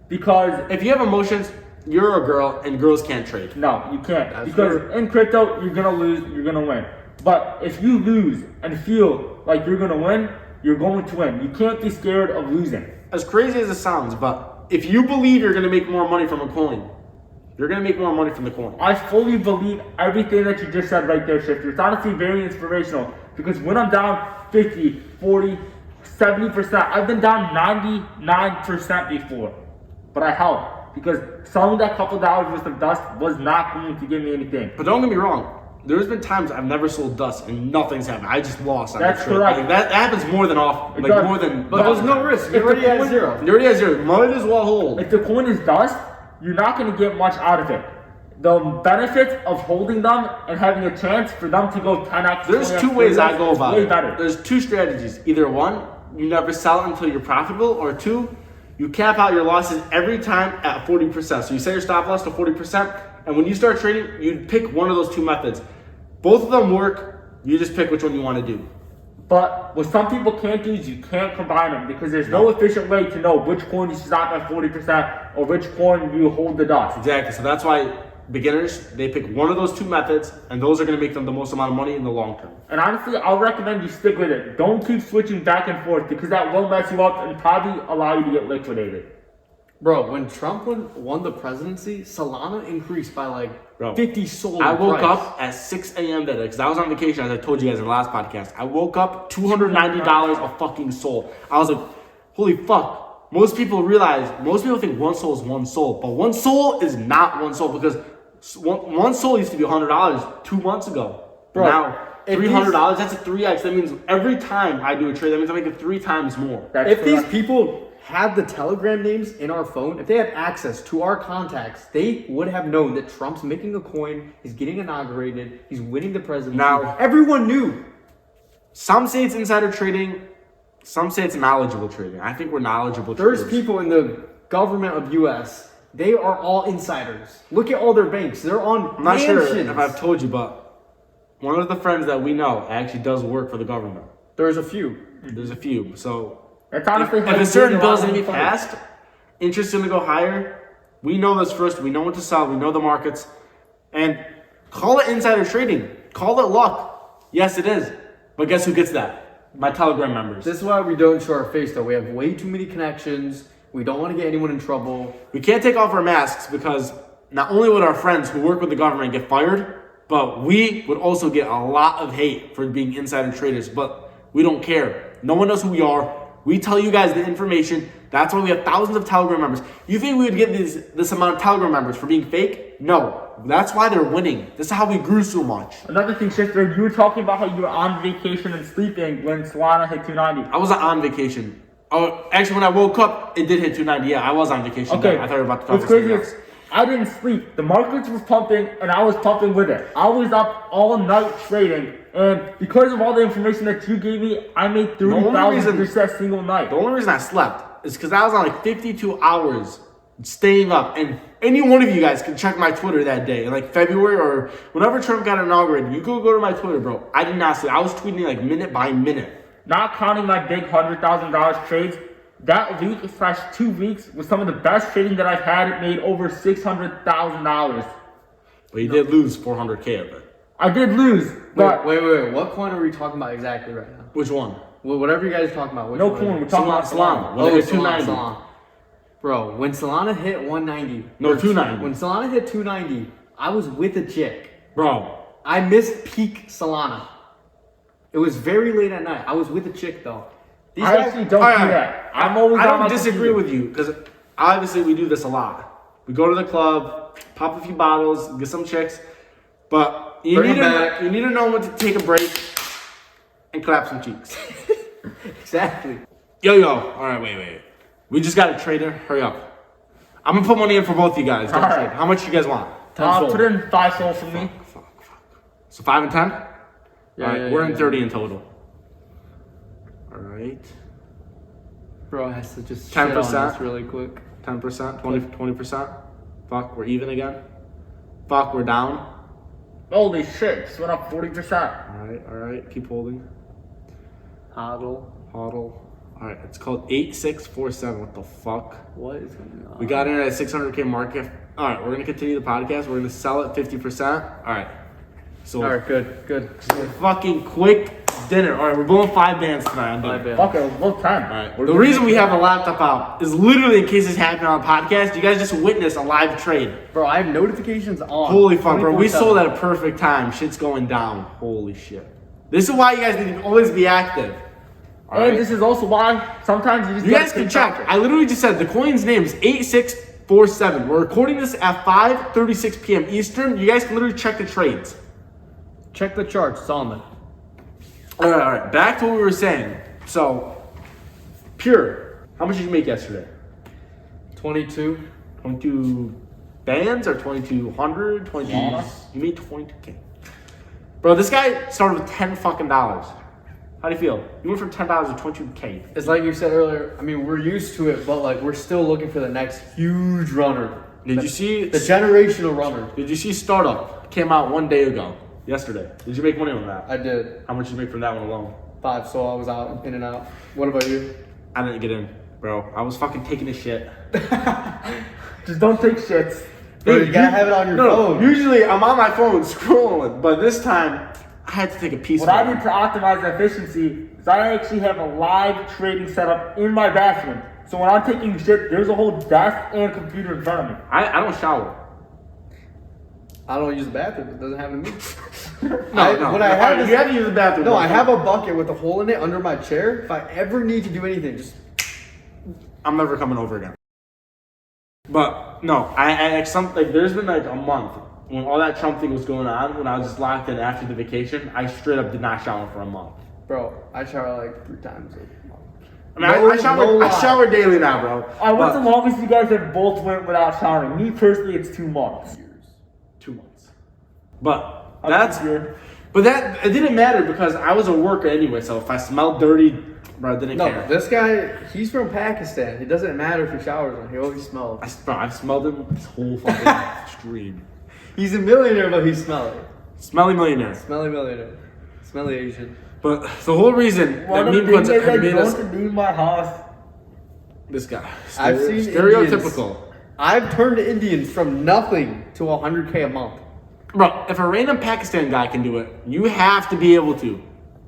because If you have emotions, you're a girl, and girls can't trade. no, you can't. That's Because true. in crypto, you're gonna lose, you're gonna win. But if you lose and feel like you're gonna win, you're going to win. You can't be scared of losing. As crazy as it sounds, but if you believe you're gonna make more money from a coin, you're gonna make more money from the coin. I fully believe everything that you just said right there, Shifter. It's honestly very inspirational because when I'm down 50, 40, 70%, I've been down 99% before. But I held because selling that couple dollars worth of dust was not going to give me anything. But don't get me wrong, there's been times I've never sold dust and nothing's happened. I just lost on That's that trade. correct. Like, that happens more than often, It like does. more than. But there's no risk. If You already the had coin- 0. You already has zero. Might as well hold. If the coin is dust, you're not going to get much out of it. The benefits of holding them and having a chance for them to go 10x. There's 20x, 2 ways I 30x, go is about way it. better. There's 2 strategies. Either 1, you never sell it until you're profitable, or 2, you cap out your losses every time at 40%. So you set your stop loss to 40%, and when you start trading, you pick one of those 2 methods. Both of them work. You just pick which one you want to do. But what some people can't do is you can't combine them because there's no efficient way to know which coin you stop at 40% or which coin you hold the dust. Exactly. So that's why beginners, they pick one of those 2 methods, and those are going to make them the most amount of money in the long term. And honestly, I'll recommend you stick with it. Don't keep switching back and forth because that will mess you up and probably allow you to get liquidated. Bro, when Trump won the presidency, Solana increased by like Bro, 50 soul. I woke price. up at 6 a.m. that day because I was on vacation, as I told you guys in the last podcast. I woke up $290 a fucking soul. I was like, holy fuck. Most people think 1 soul is 1 soul, but 1 soul is not 1 soul because one soul used to be $100 2 months ago. Bro, now if $300, that's a 3x. That means every time I do a trade, that means I make it 3 times more. That's If these correct. people had the Telegram names in our phone, if they had access to our contacts, they would have known that Trump's making a coin, he's getting inaugurated, he's winning the presidency. Now- everyone knew. Some say it's insider trading. Some say it's knowledgeable trading. I think we're knowledgeable There's traders. people in the government of US, they are all insiders. Look at all their banks. They're on I'm not sure mansions. if I've told you, but one of the friends that we know actually does work for the government. There's a few. There's a few. So That's honestly if how a you certain get bill's around going to be the passed, interest going to go higher, we know this first. We know what to sell. We know the markets. And call it insider trading. Call it luck. Yes, it is. But guess who gets that? My Telegram members. This is why we don't show our face though. We have way too many connections. We don't want to get anyone in trouble. We can't take off our masks because not only would our friends who work with the government get fired, but we would also get a lot of hate for being insider traders. But we don't care. No one knows who we are. We tell you guys the information. That's why we have thousands of Telegram members. You think we would get this amount of Telegram members for being fake? No. That's why they're winning. This is how we grew so much. Another thing, Shifter, you were talking about how you were on vacation and sleeping when Solana hit 290. I wasn't on vacation. Oh, actually, when I woke up, it did hit 290. Yeah, I was on vacation. Okay. I thought you were about to talk What's about something crazy else. is I didn't sleep. The markets was pumping, and I was pumping with it. I was up all night trading, and because of all the information that you gave me, I made 30,000 just that single night. The only reason I slept is because I was on like 52 hours staying up. And any one of you guys can check my Twitter that day, in like February or whenever Trump got inaugurated. You go to my Twitter, bro. I did not sleep. I was tweeting like minute by minute. Not counting my big $100,000 trades, that week / 2 weeks was some of the best trading that I've had. It made over $600,000. But you did lose 400K of it. I did lose, but Wait. What coin are we talking about exactly right now? Which one? Well, whatever you guys are talking about. Which no one? coin. We're talking about Solana. Solana. When it hit Solana, 290. Solana. Bro, when Solana hit 190. No, or 290. When Solana hit 290, I was with a chick. Bro. I missed peak Solana. It was very late at night. I was with a chick though. These I guys, actually don't do that. I'm always I on my don't disagree computer. with you because obviously we do this a lot. We go to the club, pop a few bottles, get some chicks, but you Bring need them to back. you need to know when to take a break and clap some cheeks. exactly. Yo, all right, wait. We just got a trader. Hurry up. I'm gonna put money in for both you guys. Don't All trade. right. How much you guys want? Put in 5 souls for me. Fuck. So 5 and 10. Yeah, All right, yeah, we're yeah. in 30 in total. All right, Bro has to just 10%. shit on this really quick. 10%, 20%. Fuck, we're even again. Fuck, we're down. Holy shit, just went up 40%. All right, keep holding. Hodl. Hodl. All right, it's called 8647. What the fuck? What is going on? We got in at 600K market. All right, we're gonna continue the podcast. We're gonna sell it 50%. All right. So All right, good. fucking quick dinner. All right, we're blowing 5 bands tonight. I'm My doing. bad. Fuck it, we'll 10. All right. The reason we have the laptop out is literally in case this happened on a podcast. You guys just witnessed a live trade. Bro, I have notifications on. Holy fuck, bro. We 24/7. sold at a perfect time. Shit's going down. Holy shit. This is why you guys need to always be active. All And right? this is also why sometimes you just You gotta guys can take check. profit. I literally just said the coin's name is 8647. We're recording this at 5:36 p.m. Eastern. You guys can literally check the trades. Check the charts, it's on there. All right. Back to what we were saying. So, Pure, how much did you make yesterday? 22. 22 bands or 2200? 22. Yeah. You made 22K. Bro, this guy started with $10 fucking dollars. How do you feel? You went from $10 to 22K. It's like you said earlier, I mean, we're used to it, but like we're still looking for the next huge runner. Did you see The generational runner. Did you see Startup came out 1 day ago? Yesterday. Did you make money on that? I did. How much did you make from that one alone? 5, so I was out, in and out. What about you? I didn't get in, bro. I was fucking taking a shit. Just don't take shits. Bro, you gotta have it on your phone. Usually I'm on my phone scrolling, but this time I had to take a piece What of I it. did to optimize efficiency is I actually have a live trading setup in my bathroom. So when I'm taking shit, there's a whole desk and computer in front of me. I don't shower. I don't use the bathroom. It doesn't happen to me. No. When I have you this, have to use the bathroom. no, I have a bucket with a hole in it under my chair. If I ever need to do anything, just I'm never coming over again. But no, there's been like a month when all that Trump thing was going on, when I was just locked in after the vacation, I straight up did not shower for a month. bro, I shower like 3 times a month. I mean, I shower daily now, bro. What's the But longest you guys have both went without showering? Me personally, it's 2 months. 2 months. But That's good. But that it didn't matter because I was a worker anyway. So if I smelled dirty, bro, I didn't No, care. this guy, he's from Pakistan. It doesn't matter if he showers or not. He always smells. I've smelled him this whole fucking stream. He's a millionaire, but he's smelly. Smelly millionaire. Smelly millionaire. Smelly Asian. But the whole reason One that of the meme things puts is I made us don't leave my house. this guy. I've seen stereotypical. I've turned Indians from nothing to 100K a month. Bro, if a random Pakistan guy can do it, you have to be able to.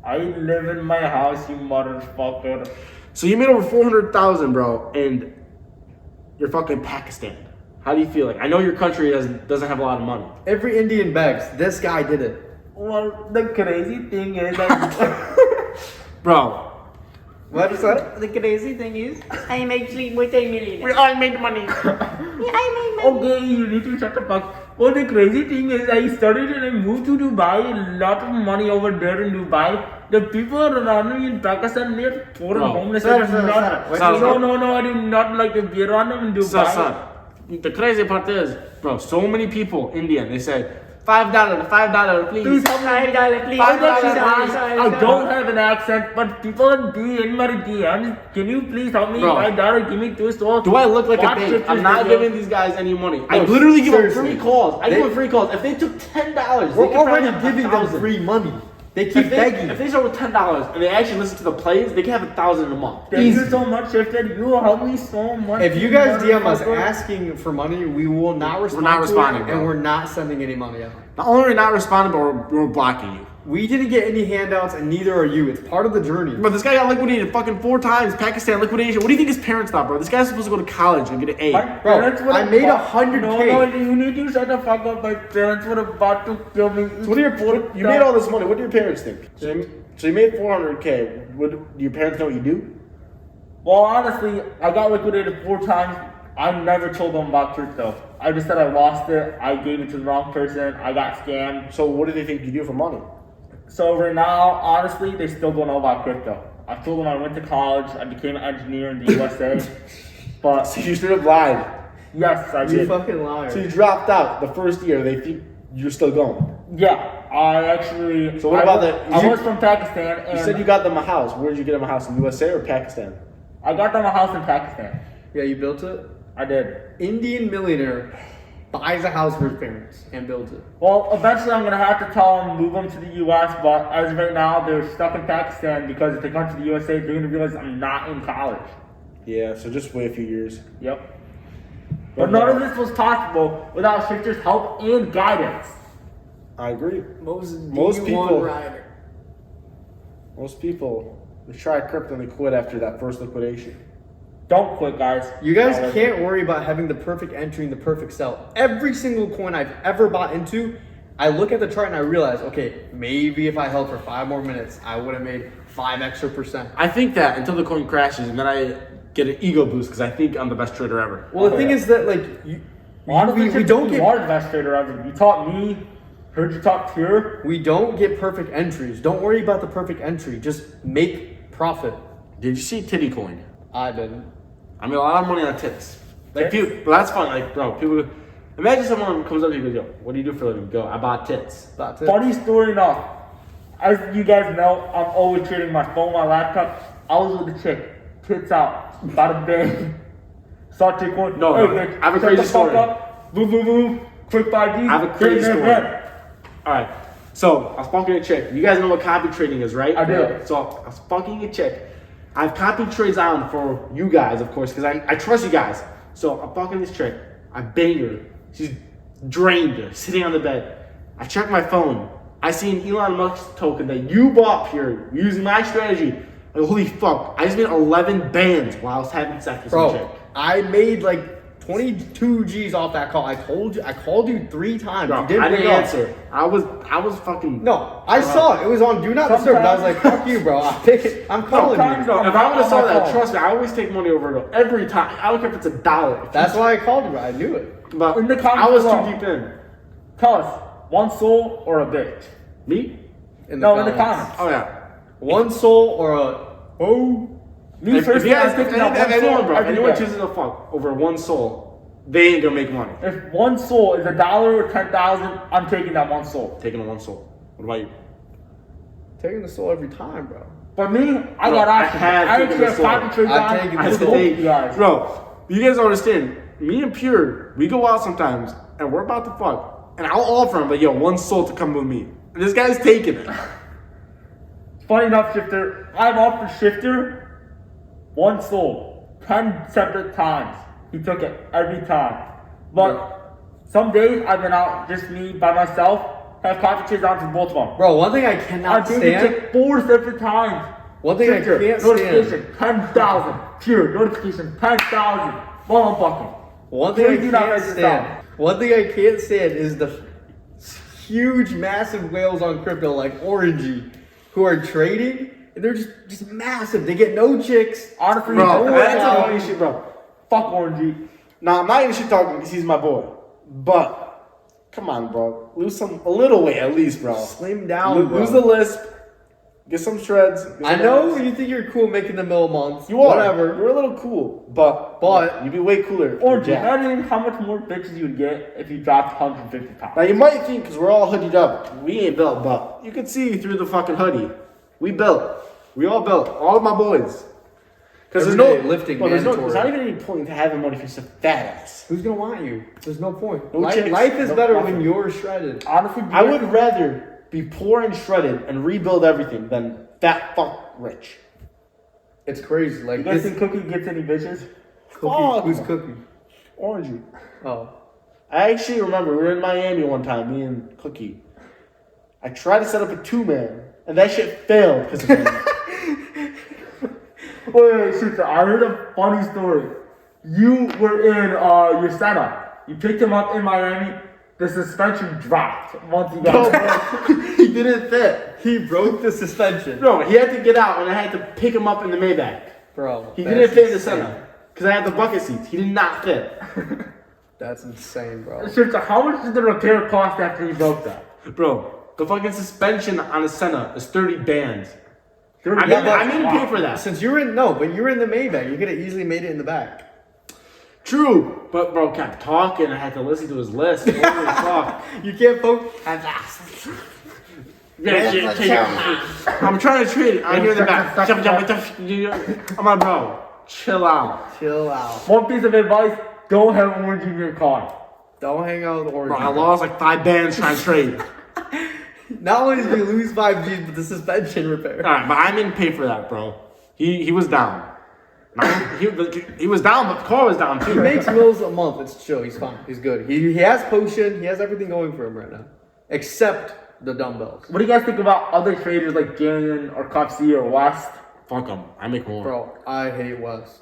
I live in my house, you motherfucker. So you made over 400,000, bro, and you're fucking Pakistan. How do you feel? Like, I know your country doesn't have a lot of money. Every Indian begs. This guy did it. Well, the crazy thing is that Bro, What is that? The crazy thing is, I am actually multi-millionaire. we all made money. I made money. okay, you need to shut the fuck. Well, the crazy thing is, I studied and I moved to Dubai. A lot of money over there in Dubai. The people around me in Pakistan, they're poor and Bro, homeless. sir, I do sir, not- sir, sir. No, I do not like to be around them in Dubai. Son, the crazy part is, bro, so many people, Indian, they say, $5, please. Please help me. $5, please. I don't have an accent, but people in my DMs, can you please help me? Bro. $5, give me 2 stores. Do I look like a Watch babe? it, I'm this not video. giving these guys any money. I No, literally give them seriously. free calls. I give They- them free calls. If they took $10, We're they could probably already have giving them 1,000. free money. They keep If they, begging. if they start with $10 and they actually listen to the plays, they can have 1,000 a month. Thank you so much, Shifted. You help me so much. If you guys DM us motherfucker. asking for money, we will not respond. not to responding, it, bro. and we're not sending any money out. Not only are we not responding, but we're blocking you. We didn't get any handouts, and neither are you. It's part of the journey. But this guy got liquidated fucking 4 times. Pakistan liquidation. What do you think his parents thought, bro? This guy's supposed to go to college and get an A. My Bro, parents would I have made bought- 100K. No, you need to shut the fuck up. My parents would have about to kill me. So what do you made all this money? What do your parents think? So you made 400K. What do your parents know what you do? Well, honestly, I got liquidated 4 times. I never told them about crypto. I just said I lost it. I gave it to the wrong person. I got scammed. So what do they think you do for money? So right now, honestly, they still don't know about crypto. I told them I went to college. I became an engineer in the USA. But So you straight up lied. yes, I You did. fucking liar. So you dropped out the first year. They think you're still going. Yeah, I actually. So what I about was- the- I you- was from Pakistan, and You said you got them a house. Where did you get them a house? In USA or Pakistan? I got them a house in Pakistan. Yeah, you built it? I did. Indian millionaire buys a house for his parents and builds it. Well, eventually I'm gonna have to tell them move them to the U.S. But as of right now, they're stuck in Pakistan because if they come to the USA, they're gonna realize I'm not in college. Yeah. So just wait a few years. Yep. But none of this was possible without Shifter's help and guidance. I agree. Most Most people- rider. Most people they try crypto and they quit after that first liquidation. Don't quit, guys. You guys Don't can't worry about having the perfect entry and the perfect sell. Every single coin I've ever bought into, I look at the chart and I realize, okay, maybe if I held for 5 more minutes, I would have made 5 extra percent. I think that until the coin crashes, and then I get an ego boost because I think I'm the best trader ever. Well, the thing is that like Honestly, we don't you get are the best trader ever. You taught me. Heard you talk here. we don't get perfect entries. Don't worry about the perfect entry. Just make profit. Did you see Titty Coin? I didn't. I made a lot of money on tits. Like, Tits? people, but that's fun. Like, bro, people. Imagine someone comes up to you and goes, "Yo, what do you do for a living?" Go, I bought tits. That's it. Funny story enough. As you guys know, I'm always trading my phone, my laptop. I was with a chick. Tits out. Bada bang. Saw chick one. No, hey, no, bitch, I have a shut crazy the fuck story. up. Boom, boom, boom. Quick 5G. I have a crazy story. All right. So I was fucking a chick. You guys know what copy trading is, right? I do. So I was fucking a chick. I have copy trades on for you guys, of course, because I trust you guys. So I'm fucking this chick. I bang her. She's drained her, sitting on the bed. I check my phone. I see an Elon Musk token that you bought here using my strategy. Like, holy fuck. I just made 11 bands while I was having sex with some chick. Bro, I made like 22 G's off that call. I told you. I called you 3 times. Bro, you didn't I didn't pick up. answer. I was fucking. No, I saw it. It was on Do Not Disturb. And I was like, fuck you, bro. I'm calling Sometimes, you. no. If I would have saw that, phone. trust me, I always take money over it every time. I don't care if it's $1. If That's why I called you, bro. I knew it. But In the comments I was below. too deep in. Tell us, one soul or a bitch? Me? In No, in the comments. Oh yeah. One soul or a oh. Me If personally, you guys, I'm if picking up one anyone, soul bro, if every anyone day. chooses to fuck over one soul, they ain't gonna make money. If one soul is $1 or 10,000, I'm taking that one soul. Taking a one soul. What about you? Taking the soul every time, bro. But me, I Bro, got I options. have I taken actually the have soul. copy trades I've on. taken I the told soul. you guys. Bro, you guys don't understand. Me and Pure, we go out sometimes and we're about to fuck. And I'll offer him, like, yo, one soul to come with me. And this guy's taking it. Funny enough, Shifter, I've offered Shifter one soul 10 separate times. He took it every time. But some days I've been out just me by myself have copy trades onto both of them. Bro, one thing I I cannot think it stand. took 4 separate times. One thing I Picture, can't stand. notification, 10,000. Pure notification, 10,000. While I'm fucking. One thing I Please do not can't write this stand. down. One thing I can't stand is the huge, massive whales on crypto like Orangey, who are trading, and they're just massive. They get no chicks. Honestly, Bro, that's wow. a funny shit, bro. Fuck Orangey. Nah, I'm not even shit talking because he's my boy. But come on, bro. Lose a little weight at least, bro. Slim down, bro. Lose the lisp. Get some shreds. Get some I know abs. you think you're cool making the mill months. You are. Whatever. You're a little cool, but you'd be way cooler. if Or you're jacked. imagine how much more bitches you would get if you dropped 150 pounds. Now you might think because we're all hoodied up, we ain't built, but you can see through the fucking hoodie. We built. We all built. All of my boys. Because there's Every no day lifting bro, there's mandatory. not even any point to having money if you're just a fat ass. Who's gonna want you? There's no point. No life, chicks, life is no better nothing. when you're shredded. Honestly, I would rather be poor and shredded and rebuild everything than fat fuck rich. It's crazy. Like You guys this think Cookie gets any bitches? cookie. Fuck. Who's Cookie? Orangey. Oh. I actually remember we were in Miami one time, me and Cookie. I tried to set up a 2-man, and that shit failed because of me. Wait, shit, I heard a funny story. You were in your setup. You picked him up in Miami. The suspension dropped once you got there. He didn't fit. He broke the suspension. No, he had to get out, and I had to pick him up in the Maybach. Bro. He that's didn't fit in the insane. center because I had the bucket seats. He did not fit. That's insane, bro. Shit, so how much did the repair cost after you broke that? Bro, the fucking suspension on the Senna is 30 bands. I $30 didn't wow. pay for that. Since you were in but you were in the Maybach, you could have easily made it in the back. True, but bro kept talking. I had to listen to his list. Holy fuck. You can't focus. I'm trying to trade it. I hear the back. I'm like, bro, chill out. Chill out. One piece of advice, don't have orange in your car. Don't hang out with Bro, Orange. I lost like 5 bands trying to trade. Not only did you lose 5Gs, but the suspension repair. Alright, but I didn't pay for that, bro. He was down. He was down, but the car was down He too. makes mills a month. It's chill. He's fine. He's good. He has potion. He has everything going for him right now, except the dumbbells. What do you guys think about other traders like Jalen or Cupsy or West? Fuck him. I make more. Bro, I hate West.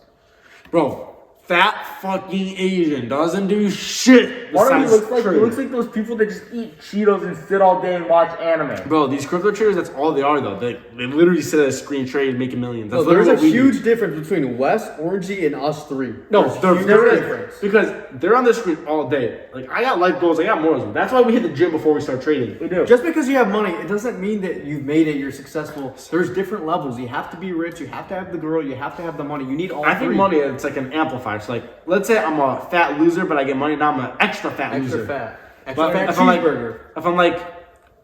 Bro, fat fucking Asian doesn't do shit. What he besides looks like? He trading. looks like those people that just eat Cheetos and sit all day and watch anime. Bro, these crypto traders, that's all they are though. They literally sit at a screen trade making millions. That's No, there's literally a what we do. huge difference between West, Orangey, and us three. No, There's there huge is. difference. Because they're on the screen all day. Like, I got life goals, I got more of them. That's why we hit the gym before we start trading. We do. Just because you have money, it doesn't mean that you've made it, you're successful. There's different levels. You have to be rich, you have to have the girl, you have to have the money. You need all I think three. money, it's like an amplifier. So, like, let's say I'm a fat loser, but I get money. Now I'm an extra fat Extra loser. fat. Extra But fat if I'm like, cheeseburger. if I'm like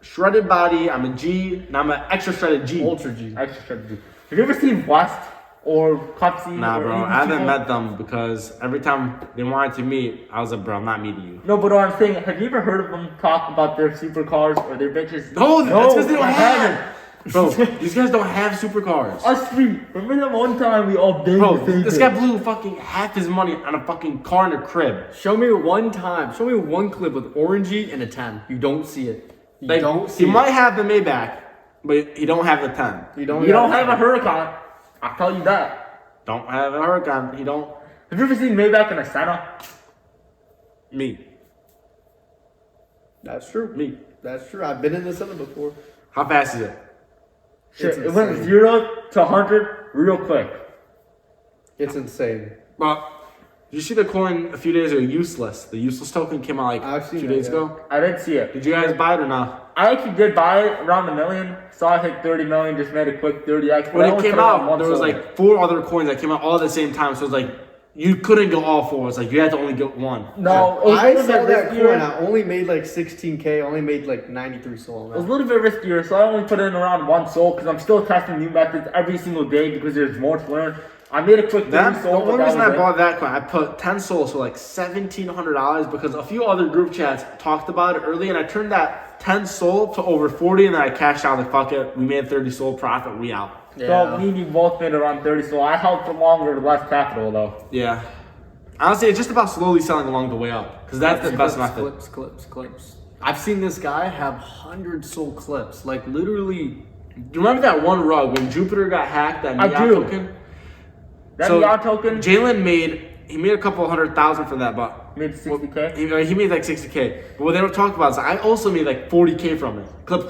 shredded body, I'm a G. Now I'm an extra shredded G. Ultra G. Extra strategy. Have you ever seen West or Cupsy? Nah, or bro, any of these I haven't people? met them because every time they wanted to meet, I was like, bro, I'm not meeting you. No, but what I'm saying, have you ever heard of them talk about their supercars or their bitches? No, that's because they don't I have. haven't. Bro, these guys don't have supercars. Us three. Remember that one time we all banged Bro, the same this bitch? guy blew fucking half his money on a fucking car in a crib. Show me one clip with Orangey and a 10. You don't see it. You Like, don't see he it. might have the Maybach, but he don't have the 10. You don't, You don't have a Huracan. I'll tell you that. Don't have a Huracan. He don't. Have you ever seen Maybach in a Senna? Me. That's true. Me. That's true. I've been in the center before. How fast is it? Shit, It's it went insane. 0 to 100 real quick. It's insane. But did you see the coin a few days ago? Useless. The useless token came out like I've a seen few that, days yeah. ago. I didn't see it. Did you guys buy it or not? I actually did buy it around $1 million. Saw it hit 30 million, just made a quick 30x. but I When it only came put on out, one there was sold. like 4 other coins that came out all at the same time. So it was like you couldn't go all 4. It's like you had to only get one. No, it was a I little saw bit that riskier. coin. I only made like 16K. I only made like 93 soul It was on a little bit riskier, so I only put in around one soul because I'm still testing new methods every single day because there's more to learn. I made a quick 30 That, the soul. but only that reason was I it. bought that coin, I put 10 souls for like $1,700 because a few other group chats talked about it early, and I turned that 10 soul to over 40, and then I cashed out. Like, fuck it, we made 30 soul profit, we out. So me and you both made around 30 soul. I held for longer, less capital though. Yeah. Honestly, it's just about slowly selling along the way up because that's the best method. Clips. I've seen this guy have 100 soul clips, like literally. Do you remember that one rug when Jupiter got hacked? That I Meow do. token. That So Meow token Jalen made a couple 100,000 for that, but made 60K. he made like 60K. But what they don't talk about is I also made like 40K from it. Clip,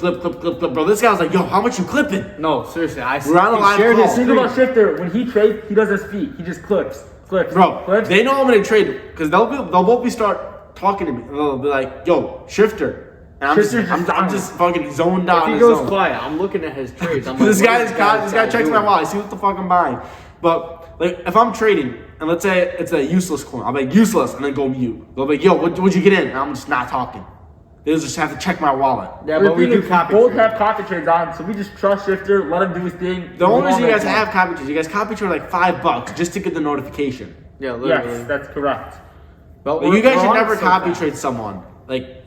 bro. This guy was like, yo, how much you clipping? No, seriously, We're on a live shared call. his Think screen. about Shifter. When he trades, he does his feet. He just clips. Bro, clips. they know I'm gonna trade because they'll both be start talking to me. And they'll be like, yo, Shifter. And I'm just fucking zoned out. If he in goes zone. quiet, I'm looking at his trades. I'm like, This what guy is this guy checks my doing? wallet. I see what the fuck I'm buying. But like if I'm trading and let's say it's a useless coin, I'll be like useless and then go mute. They'll be like, yo, what'd you get in? And I'm just not talking. They'll just have to check my wallet. Yeah, but we do copy Both trades. have copy trades on, so we just trust Shifter, let him do his thing. The only reason you guys Move on. have copy trades, you guys copy trade like $5 just to get the notification. Yeah, literally. Yes, that's correct. But Like, you guys we're should on never so copy fast. trade someone like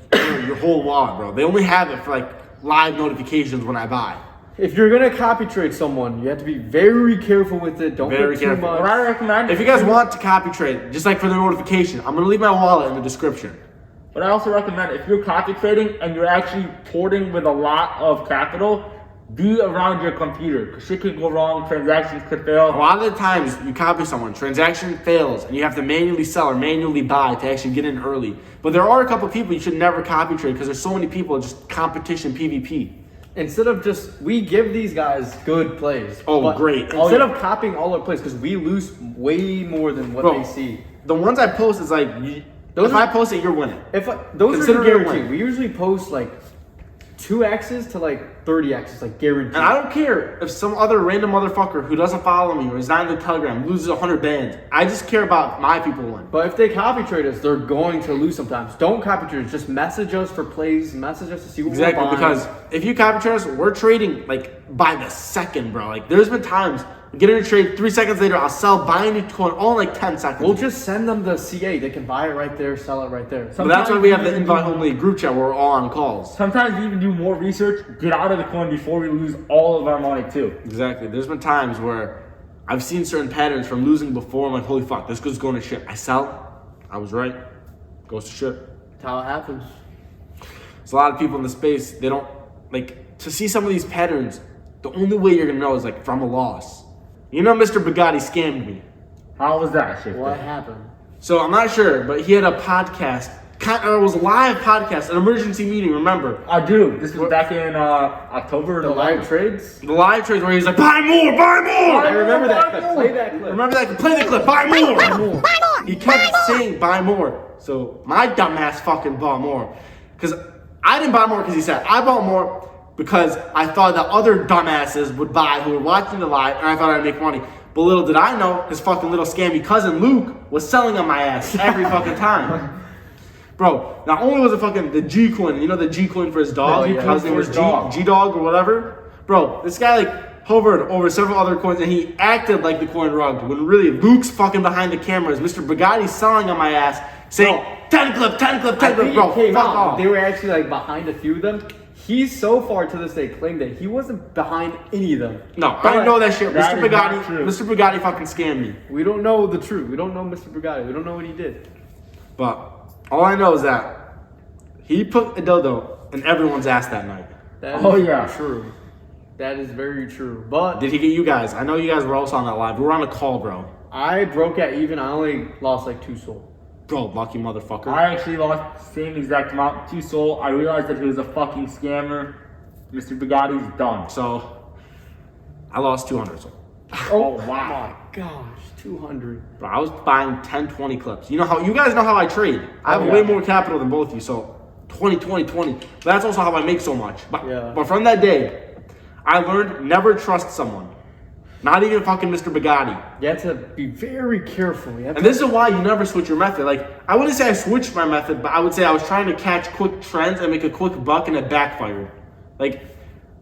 your whole wallet, bro. They only have it for like live notifications when I buy. If you're gonna copy trade someone, you have to be very careful with it. Don't Very get too careful. What I much. recommend, If you guys want to copy trade, just like for the notification, I'm gonna leave my wallet in the description. but I also recommend if you're copy trading and you're actually porting with a lot of capital, be around your computer because shit could go wrong, transactions could A fail. lot of the times you copy someone, transaction fails, and you have to manually sell or manually buy to actually get in early. But there are a couple people you should never copy trade because there's so many people just competition PvP. Instead of just, we give these guys good plays. Oh, but great. Instead of copying all our plays, because we lose way more than what Bro, they see. the ones I post is like, if I post it, you're winning. Those Consider are it a guaranteed. win. We usually post like 2x's to like 30x's, like guaranteed. And I don't care if some other random motherfucker who doesn't follow me or is not in the Telegram loses 100 bands. I just care about my people win. But if they copy trade us, they're going to lose sometimes. Don't copy trade us. Just message us for plays. Message us to see what Exactly, we're buying. because if you copy trade us, we're trading like by the second, bro. Like there's been times we get in a trade, 3 seconds later, I'll sell, buy a new coin, all in like 10 seconds. we'll just send them the CA. They can buy it right there, sell it right there. But that's why we have the invite-only group chat where we're all on calls. Sometimes we even do more research, get out of the coin before we lose all of our money too. Exactly. There's been times where I've seen certain patterns from losing before. I'm like, holy fuck, this goes going to shit. I sell. I was right. Goes to shit. That's how it happens. There's a lot of people in the space, they don't, like, to see some of these patterns, the only way you're going to know is, like, from a loss. You know Mr. Bugatti scammed me. How was that, Shifter? What happened? So I'm not sure, but he had a podcast. Or it was a live podcast, an emergency meeting, remember? I do. This was back in October or The November. live trades? The live trades where he's like, buy more, buy more! I remember that clip. Play that clip. Remember that? Play the clip. Buy more. He kept saying buy more. So my dumbass fucking bought more. Because I didn't buy more because he said. I bought more because I thought that other dumbasses would buy who were watching the live, and I thought I'd make money. But little did I know, his fucking little scammy cousin Luke was selling on my ass every fucking time. Bro, not only was it fucking the G coin, you know the G coin for his dog? Oh, yeah. His name was For his dog. G Dog or whatever. Bro, this guy like hovered over several other coins and he acted like the coin rugged when really Luke's fucking behind the cameras. Mr. Bugatti's selling on my ass, saying 10 clip, 10 clip, 10 I clip, think bro. it came Fuck out. off. They were actually like behind a few of them. He's so far to this day claimed that he wasn't behind any of them. No, I But know that shit. that Mr. is not true. Bugatti fucking scammed me. We don't know the truth. We don't know Mr. Bugatti. We don't know what he did. But all I know is that he put a dildo in everyone's ass that night. That is Oh, yeah. true. That is very true. But Did he get you guys? I know you guys were also on that live. We were on a call, bro. I broke at even. I only lost like 2 soul. Bro, lucky motherfucker. I actually lost the same exact amount, 2 soul. I realized that he was a fucking scammer. Mr. Bugatti's done. So, I lost 200 soul. Oh, wow. My gosh, 200. Bro, I was buying 10, 20 clips. You know how, you guys know how I trade. I have Oh, yeah. way more capital than both of you, so 20, 20, 20. But that's also how I make so much. But, Yeah. but from that day, I learned never trust someone. Not even fucking Mr. Bugatti. You have to be very careful. You have And this is why you never switch your method. Like, I wouldn't say I switched my method, but I would say I was trying to catch quick trends and make a quick buck, and it backfired. Like,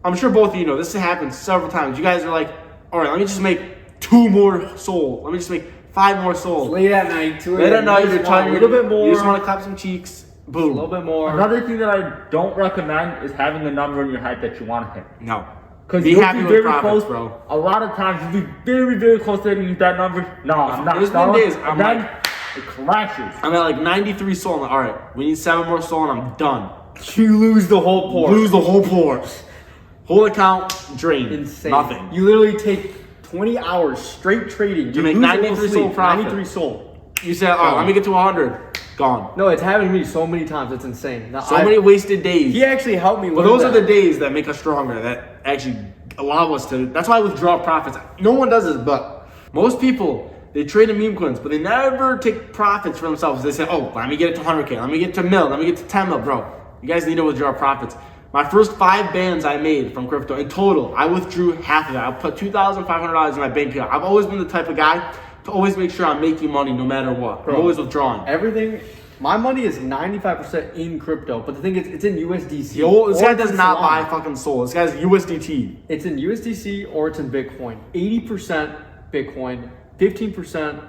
I'm sure both of you know, this has happened several times. You guys are like, all right, let me just make 2 more soul. Let me just make 5 more soul. late at night, 2 Late at night, you you're just want tired. a little bit more. You just want to clap some cheeks. a Boom. little bit more. Another thing that I don't recommend is having the number in your head that you want to hit. No. Because Be you'll happy be with very profits, close, bro. A lot of times you'll be very, very close to hitting that number. No, I'm not. There's been days and I'm then like- it crashes. I'm at like 93 soul. I'm like, all right, we need 7 more soul and I'm done. You lose the whole pour. Lose the whole pour. Whole account drained. Insane. Nothing. You literally take 20 hours straight trading. You make lose 93 almost soul sleep, profit. 93 soul. You said, oh, let me get to 100. Gone. No, it's happened to me so many times. It's insane. Now, So many wasted days. He actually helped me. But those are the days that make us stronger, that actually allow us to. That's why I withdraw profits. No one does this, but most people, they trade in meme coins, but they never take profits for themselves. They say, oh, let me get it to 100K, let me get to mil, let me get to 10 mil, bro. You guys need to withdraw profits. My first 5 bands I made from crypto, in total, I withdrew half of that. I put $2,500 in my bank account. I've always been the type of guy to always make sure I'm making money no matter what. I'm always withdrawing. Everything. My money is 95% in crypto, but the thing is, it's in USDC. Yo, this or guy it's does in not Solana. buy fucking soul. This guy's USDT. It's in USDC or it's in Bitcoin. 80% Bitcoin, 15%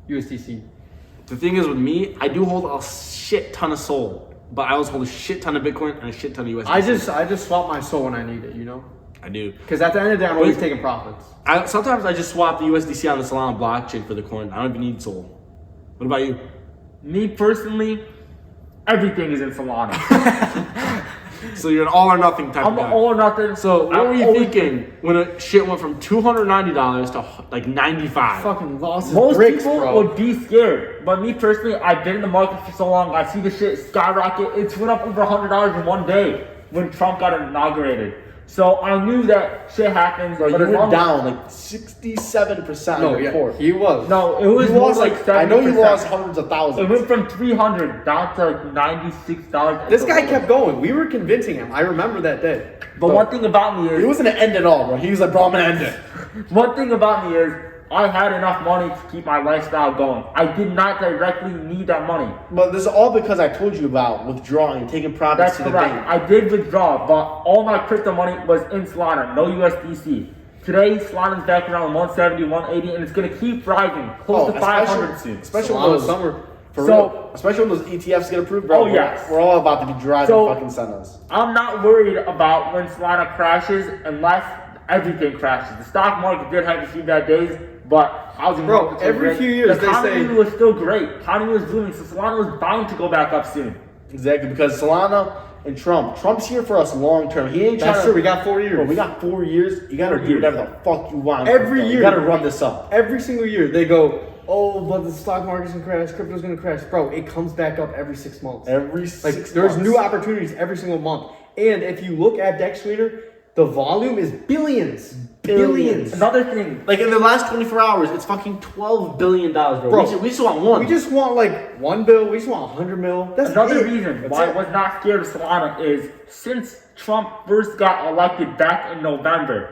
USDC. The thing is with me, I do hold a shit ton of soul, but I also hold a shit ton of Bitcoin and a shit ton of USDC. I just swap my soul when I need it, you know? I do. Because at the end of the day, I'm always taking profits. Sometimes I just swap the USDC on the Solana blockchain for the coin. I don't even need soul. What about you? Me personally, everything is in Solana. So you're an all or nothing type I'm of guy. an all or nothing. So what I'm were you always- thinking when a shit went from $290 to like 95? Fucking losses Most bricks, people bro. would be scared, but me personally, I've been in the market for so long. I see the shit skyrocket. It's went up over $100 in one day when Trump got inaugurated. So I knew that shit happens. Bro, but you as were long as- down like 67% No, in the yeah, report. he was. No, it was You more lost like like 70%. I know you lost hundreds of It thousands. went from 300 down to like $96. This guy kept going. We were convincing him. I remember that day. But one thing about me He is, wasn't gonna end it all, bro. He was like, bro, I'm gonna end it. one thing about me is, I had enough money to keep my lifestyle going. I did not directly need that money. But this is all because I told you about withdrawing, taking profits That's to the correct. bank. I did withdraw, but all my crypto money was in Solana, no USDC. Today, Solana's back around 170, 180, and it's gonna keep rising, close to 500 soon. Especially when Solana those summer. for So- real. Especially when those ETFs get approved, bro. Oh, yes. We're all about to be driving So- fucking centers. I'm not worried about when Solana crashes unless everything crashes. The stock market did have a few bad days, but housing Bro, markets were every great. few years the they economy say- was still great. Economy was booming, so Solana was bound to go back up soon. Exactly, because Solana and Trump's here for us long term. He ain't trying That's to. true. We got 4 years. Bro, we got 4 years. You gotta 4 do years. whatever the fuck you want. Every bro. year. You gotta run this up. Every single year they go, oh, but the stock market's gonna crash, crypto's gonna crash. Bro, it comes back up every 6 months. Every Like 6 there's months. new opportunities every single month. And if you look at Dex Trader, the volume is billions. Billions. Another thing, Like in the last 24 hours, it's fucking $12 billion, bro. Bro, We just want one. We just want like 1 bill, we just want 100 mil. That's another it. reason That's why it. I was not scared of Solana is since Trump first got elected back in November,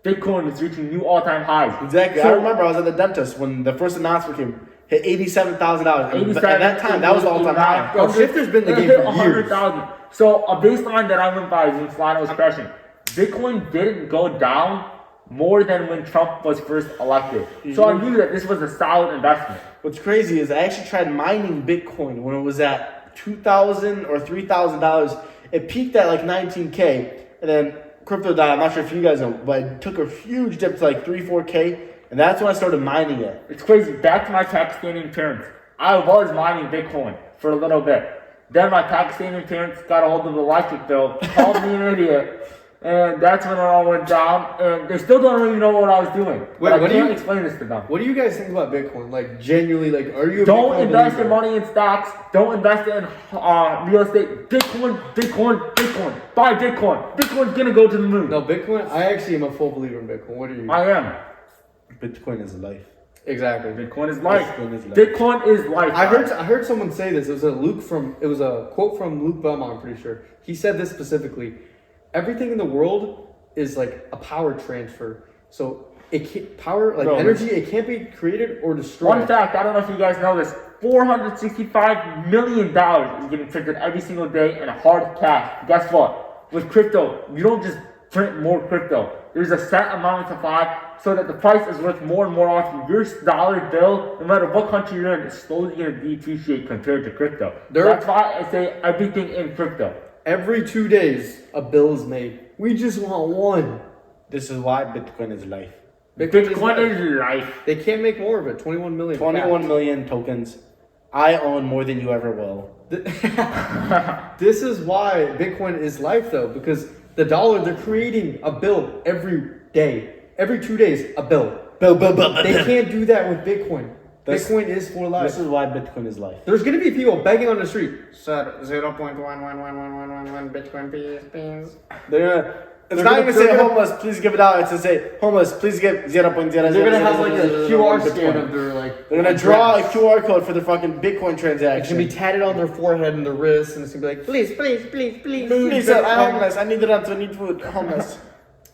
Bitcoin is reaching new all-time highs. Exactly. So- I remember I was at the dentist when the first announcement came. Hit $87,000. And 87, at that time, that was the all-time high. Bro, Shifter's been in the game for 100,000. So a baseline that I went by is when Solana was crashing. Bitcoin didn't go down more than when Trump was first elected. So I knew that this was a solid investment. What's crazy is I actually tried mining Bitcoin when it was at $2,000 or $3,000. It peaked at like 19K, and then crypto died. I'm not sure if you guys know, but it took a huge dip to like 3-4K, and that's when I started mining it. It's crazy. Back to my Pakistani parents. I was mining Bitcoin for a little bit. Then my Pakistani parents got a hold of the electric bill, called me an idiot, and that's when it all went down. And they still don't even know what I was doing. But I what do can't you- explain this to them. What do you guys think about Bitcoin? Like genuinely, like are you a Don't Bitcoin invest your believer? money in stocks. Don't invest it in real estate. Bitcoin, Bitcoin, Bitcoin. Buy Bitcoin. Bitcoin's gonna go to the moon. No, Bitcoin, I actually am a full believer in Bitcoin. What are you? I am. Bitcoin is life. Exactly. Bitcoin is life. Bitcoin is life. Bitcoin is life. I heard someone say this. It was a quote from Luke Belmont, I'm pretty sure. He said this specifically. Everything in the world is like a power transfer. So it can't Bro, energy, it can't be created or destroyed. One fact, I don't know if you guys know this, $465 million is getting printed every single day in hard cash. Guess what? With crypto, you don't just print more crypto. There's a set amount of supply so that the price is worth more and more often. Your dollar bill, no matter what country you're in, is slowly going to depreciate compared to crypto. That's why I say everything in crypto. Every 2 days, a bill is made. We just want one. This is why Bitcoin is life. Bitcoin is life. They can't make more of it. 21 million. 21 million tokens. I own more than you ever will. This is why Bitcoin is life, though, because the dollar, they're creating a bill every day. Every 2 days, a bill. They can't do that with Bitcoin. Bitcoin is for life. This is why Bitcoin is life. There's gonna be people begging on the street. Sir, 0.11111 Bitcoin, please. It's not even say homeless, please give it out. It's to say homeless, please give 0.0. They're gonna have like a QR scan of their like. They're gonna draw a QR code for their fucking Bitcoin It's transaction. gonna be tatted on their forehead and their wrists, and it's gonna be like, Please, please, please, please. Please, sir, I'm homeless. I need rent. I need food. Homeless.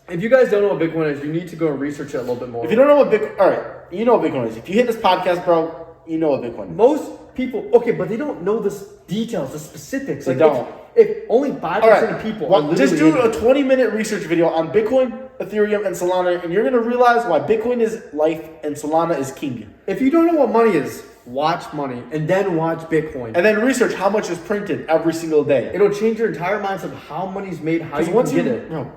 If you guys don't know what Bitcoin is, you need to go and research it a little bit more. If you don't know what Bitcoin, all right, you know what Bitcoin is. If you hit this podcast, bro, you know what Bitcoin is. Most people, okay, but they don't know the details, the specifics. They Like, don't. If only 5% All right, of people well, are just do literally a 20-minute research video on Bitcoin, Ethereum, and Solana, and you're gonna realize why Bitcoin is life and Solana is king. If you don't know what money is, watch money and then watch Bitcoin. And then research how much is printed every single day. It'll change your entire mindset of how money's made, how you Once can get it. bro,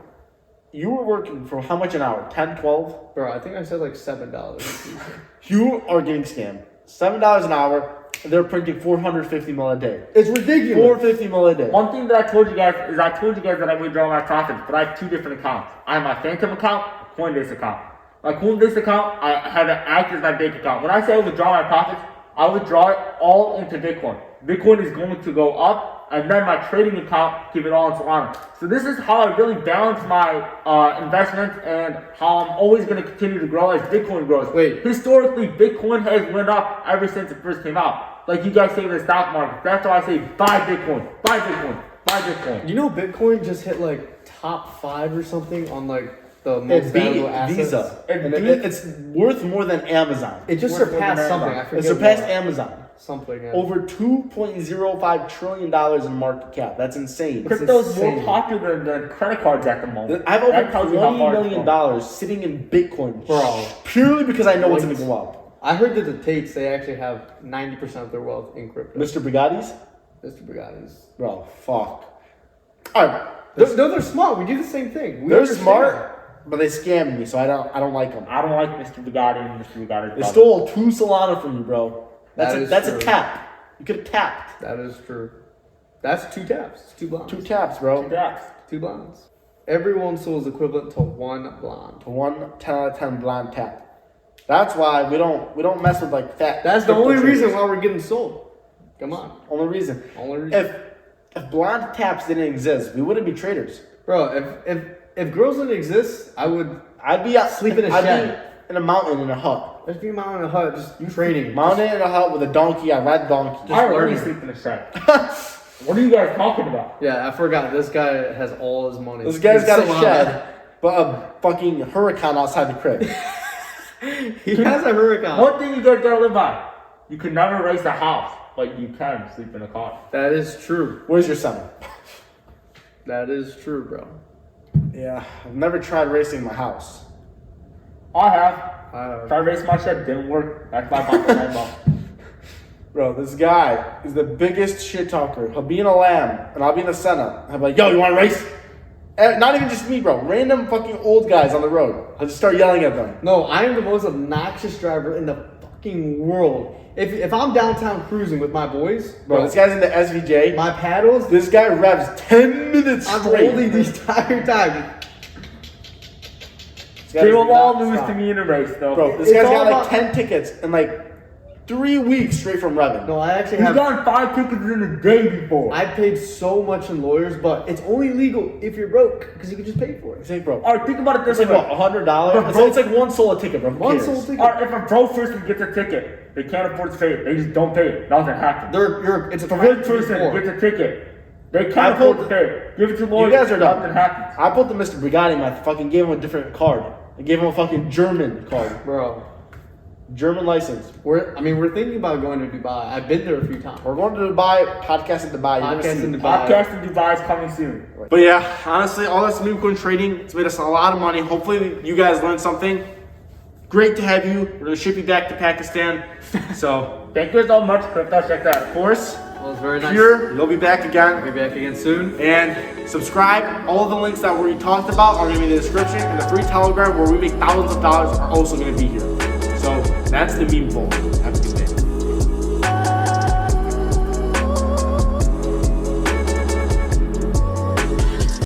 you were working for how much an hour? 10, 12? Bro, I think I said like $7. You are getting scammed. $7 an hour, and they're printing 450 mil a day. It's ridiculous. 450 mil a day. One thing that I told you guys is I told you guys that I withdraw my profits, but I have 2 different accounts. I have my Phantom account, Coinbase account. My Coinbase account, I have it act as my bank account. When I say I withdraw my profits, I withdraw it all into Bitcoin. Bitcoin is going to go up, and then my trading account, keep it all in Solana. So this is how I really balance my investments and how I'm always going to continue to grow as Bitcoin grows. Wait. Historically, Bitcoin has went up ever since it first came out. Like you guys say with the stock market. That's why I say buy Bitcoin, buy Bitcoin, buy Bitcoin. You know Bitcoin just hit like top 5 or something on like the It most beat valuable assets. Visa. It And beat- it's worth more than Amazon. It just Worth more than surpassed something. Amazon. I forget It surpassed what. Amazon. Something. Yeah. Over $2.05 trillion in market cap. That's insane. Crypto's more insane. popular than credit cards at the moment. I have over That tells you how $20 far it's million gone. sitting in Bitcoin. Bro. Purely because I know it's What? going to go up. I heard that the Tates, they actually have 90% of their wealth in crypto. Mr. Bugatti's? Mr. Bugatti's. Bro, fuck. Alright. No, they're smart. We do the same thing. We They're understand. smart, but they scammed me, so I don't like them. I don't like Mr. Bugatti and Mr. Bugatti's They brother. stole 2 Solana from you, bro. That is That's a true. tap. You could have tapped. That is true. That's 2 taps. It's 2 blinds. 2 taps, bro. Yes. 2 blinds. Every one soul is equivalent to 1 blonde. 1 10 out of 10 blind tap. That's why we don't mess with like fat. That's the crypto only reason traders. why we're getting sold. Come on. Only reason. Only reason. If blonde taps didn't exist, we wouldn't be traders. Bro, if girls didn't exist, I'd be out Sleep in a I'd shed. be in a mountain in a hut. I'd be out in a hut just training. Mountain in a hut with a donkey. I ride donkey. I already learning. sleep in a shed. What are you guys talking about? Yeah, I forgot. This guy has all his money. This guy's got a Solana. shed, but a fucking hurricane outside the crib. He has a hurricane. One thing you guys gotta live by. You can never race a house, but you can sleep in a car. That is true. Where's your son? That is true, bro. Yeah, I've never tried racing my house. I have. I Tried racing my shed, didn't work. That's why I bought the Lambo. Bro, this guy is the biggest shit talker. He'll be in a Lamb, and I'll be in a Senna. And I'll be like, yo, you want to race? Not even just me, bro. Random fucking old guys on the road. I'll just start yelling at them. No, I am the most obnoxious driver in the fucking world. If I'm downtown cruising with my boys, Bro, this guy's in the SVJ. my paddles, This guy revs 10 minutes I'm straight. holding the entire time. This guy They does will not all lose stop. to me in a race, though. Bro, this It's guy's all got like about- 10 tickets in like 3 weeks straight from revving. No, I actually He's have. gotten 5 tickets in a day before. I paid so much in lawyers, but it's only legal if you're broke because you can just pay for it. It's like, bro, Alright, think about it this it's like way. what, $100? It's like one soul a ticket, bro. Who One cares? soul ticket. Alright, if a broke person gets a ticket, they can't afford to pay it. They just don't pay it. Nothing happens. It's a If a crime rich to be person poor. gets a ticket, they I can't pulled- afford to pay it. Give it to lawyers. You guys are dumb. Nothing happens. I put the Mr. Bugatti in. I fucking gave him a different card. I gave him a fucking German card. Bro, German license. we're thinking about going to Dubai. I've been there a few times. We're going to Dubai, podcast in Dubai. You're gonna Podcast see in it. Dubai. Podcast in Dubai is coming soon. But yeah, honestly, all this meme coin trading, it's made us a lot of money. Hopefully you guys learned something. Great to have you. We're gonna ship you back to Pakistan. So, Thank you so much, Crypto. Check that. of course, Well, it's very nice. here, you'll be back again. We'll be back again soon. And subscribe. All of the links that we talked about are gonna be in the description. And the free Telegram where we make thousands of dollars are also gonna be here. So that's the meme vault. Have a good day.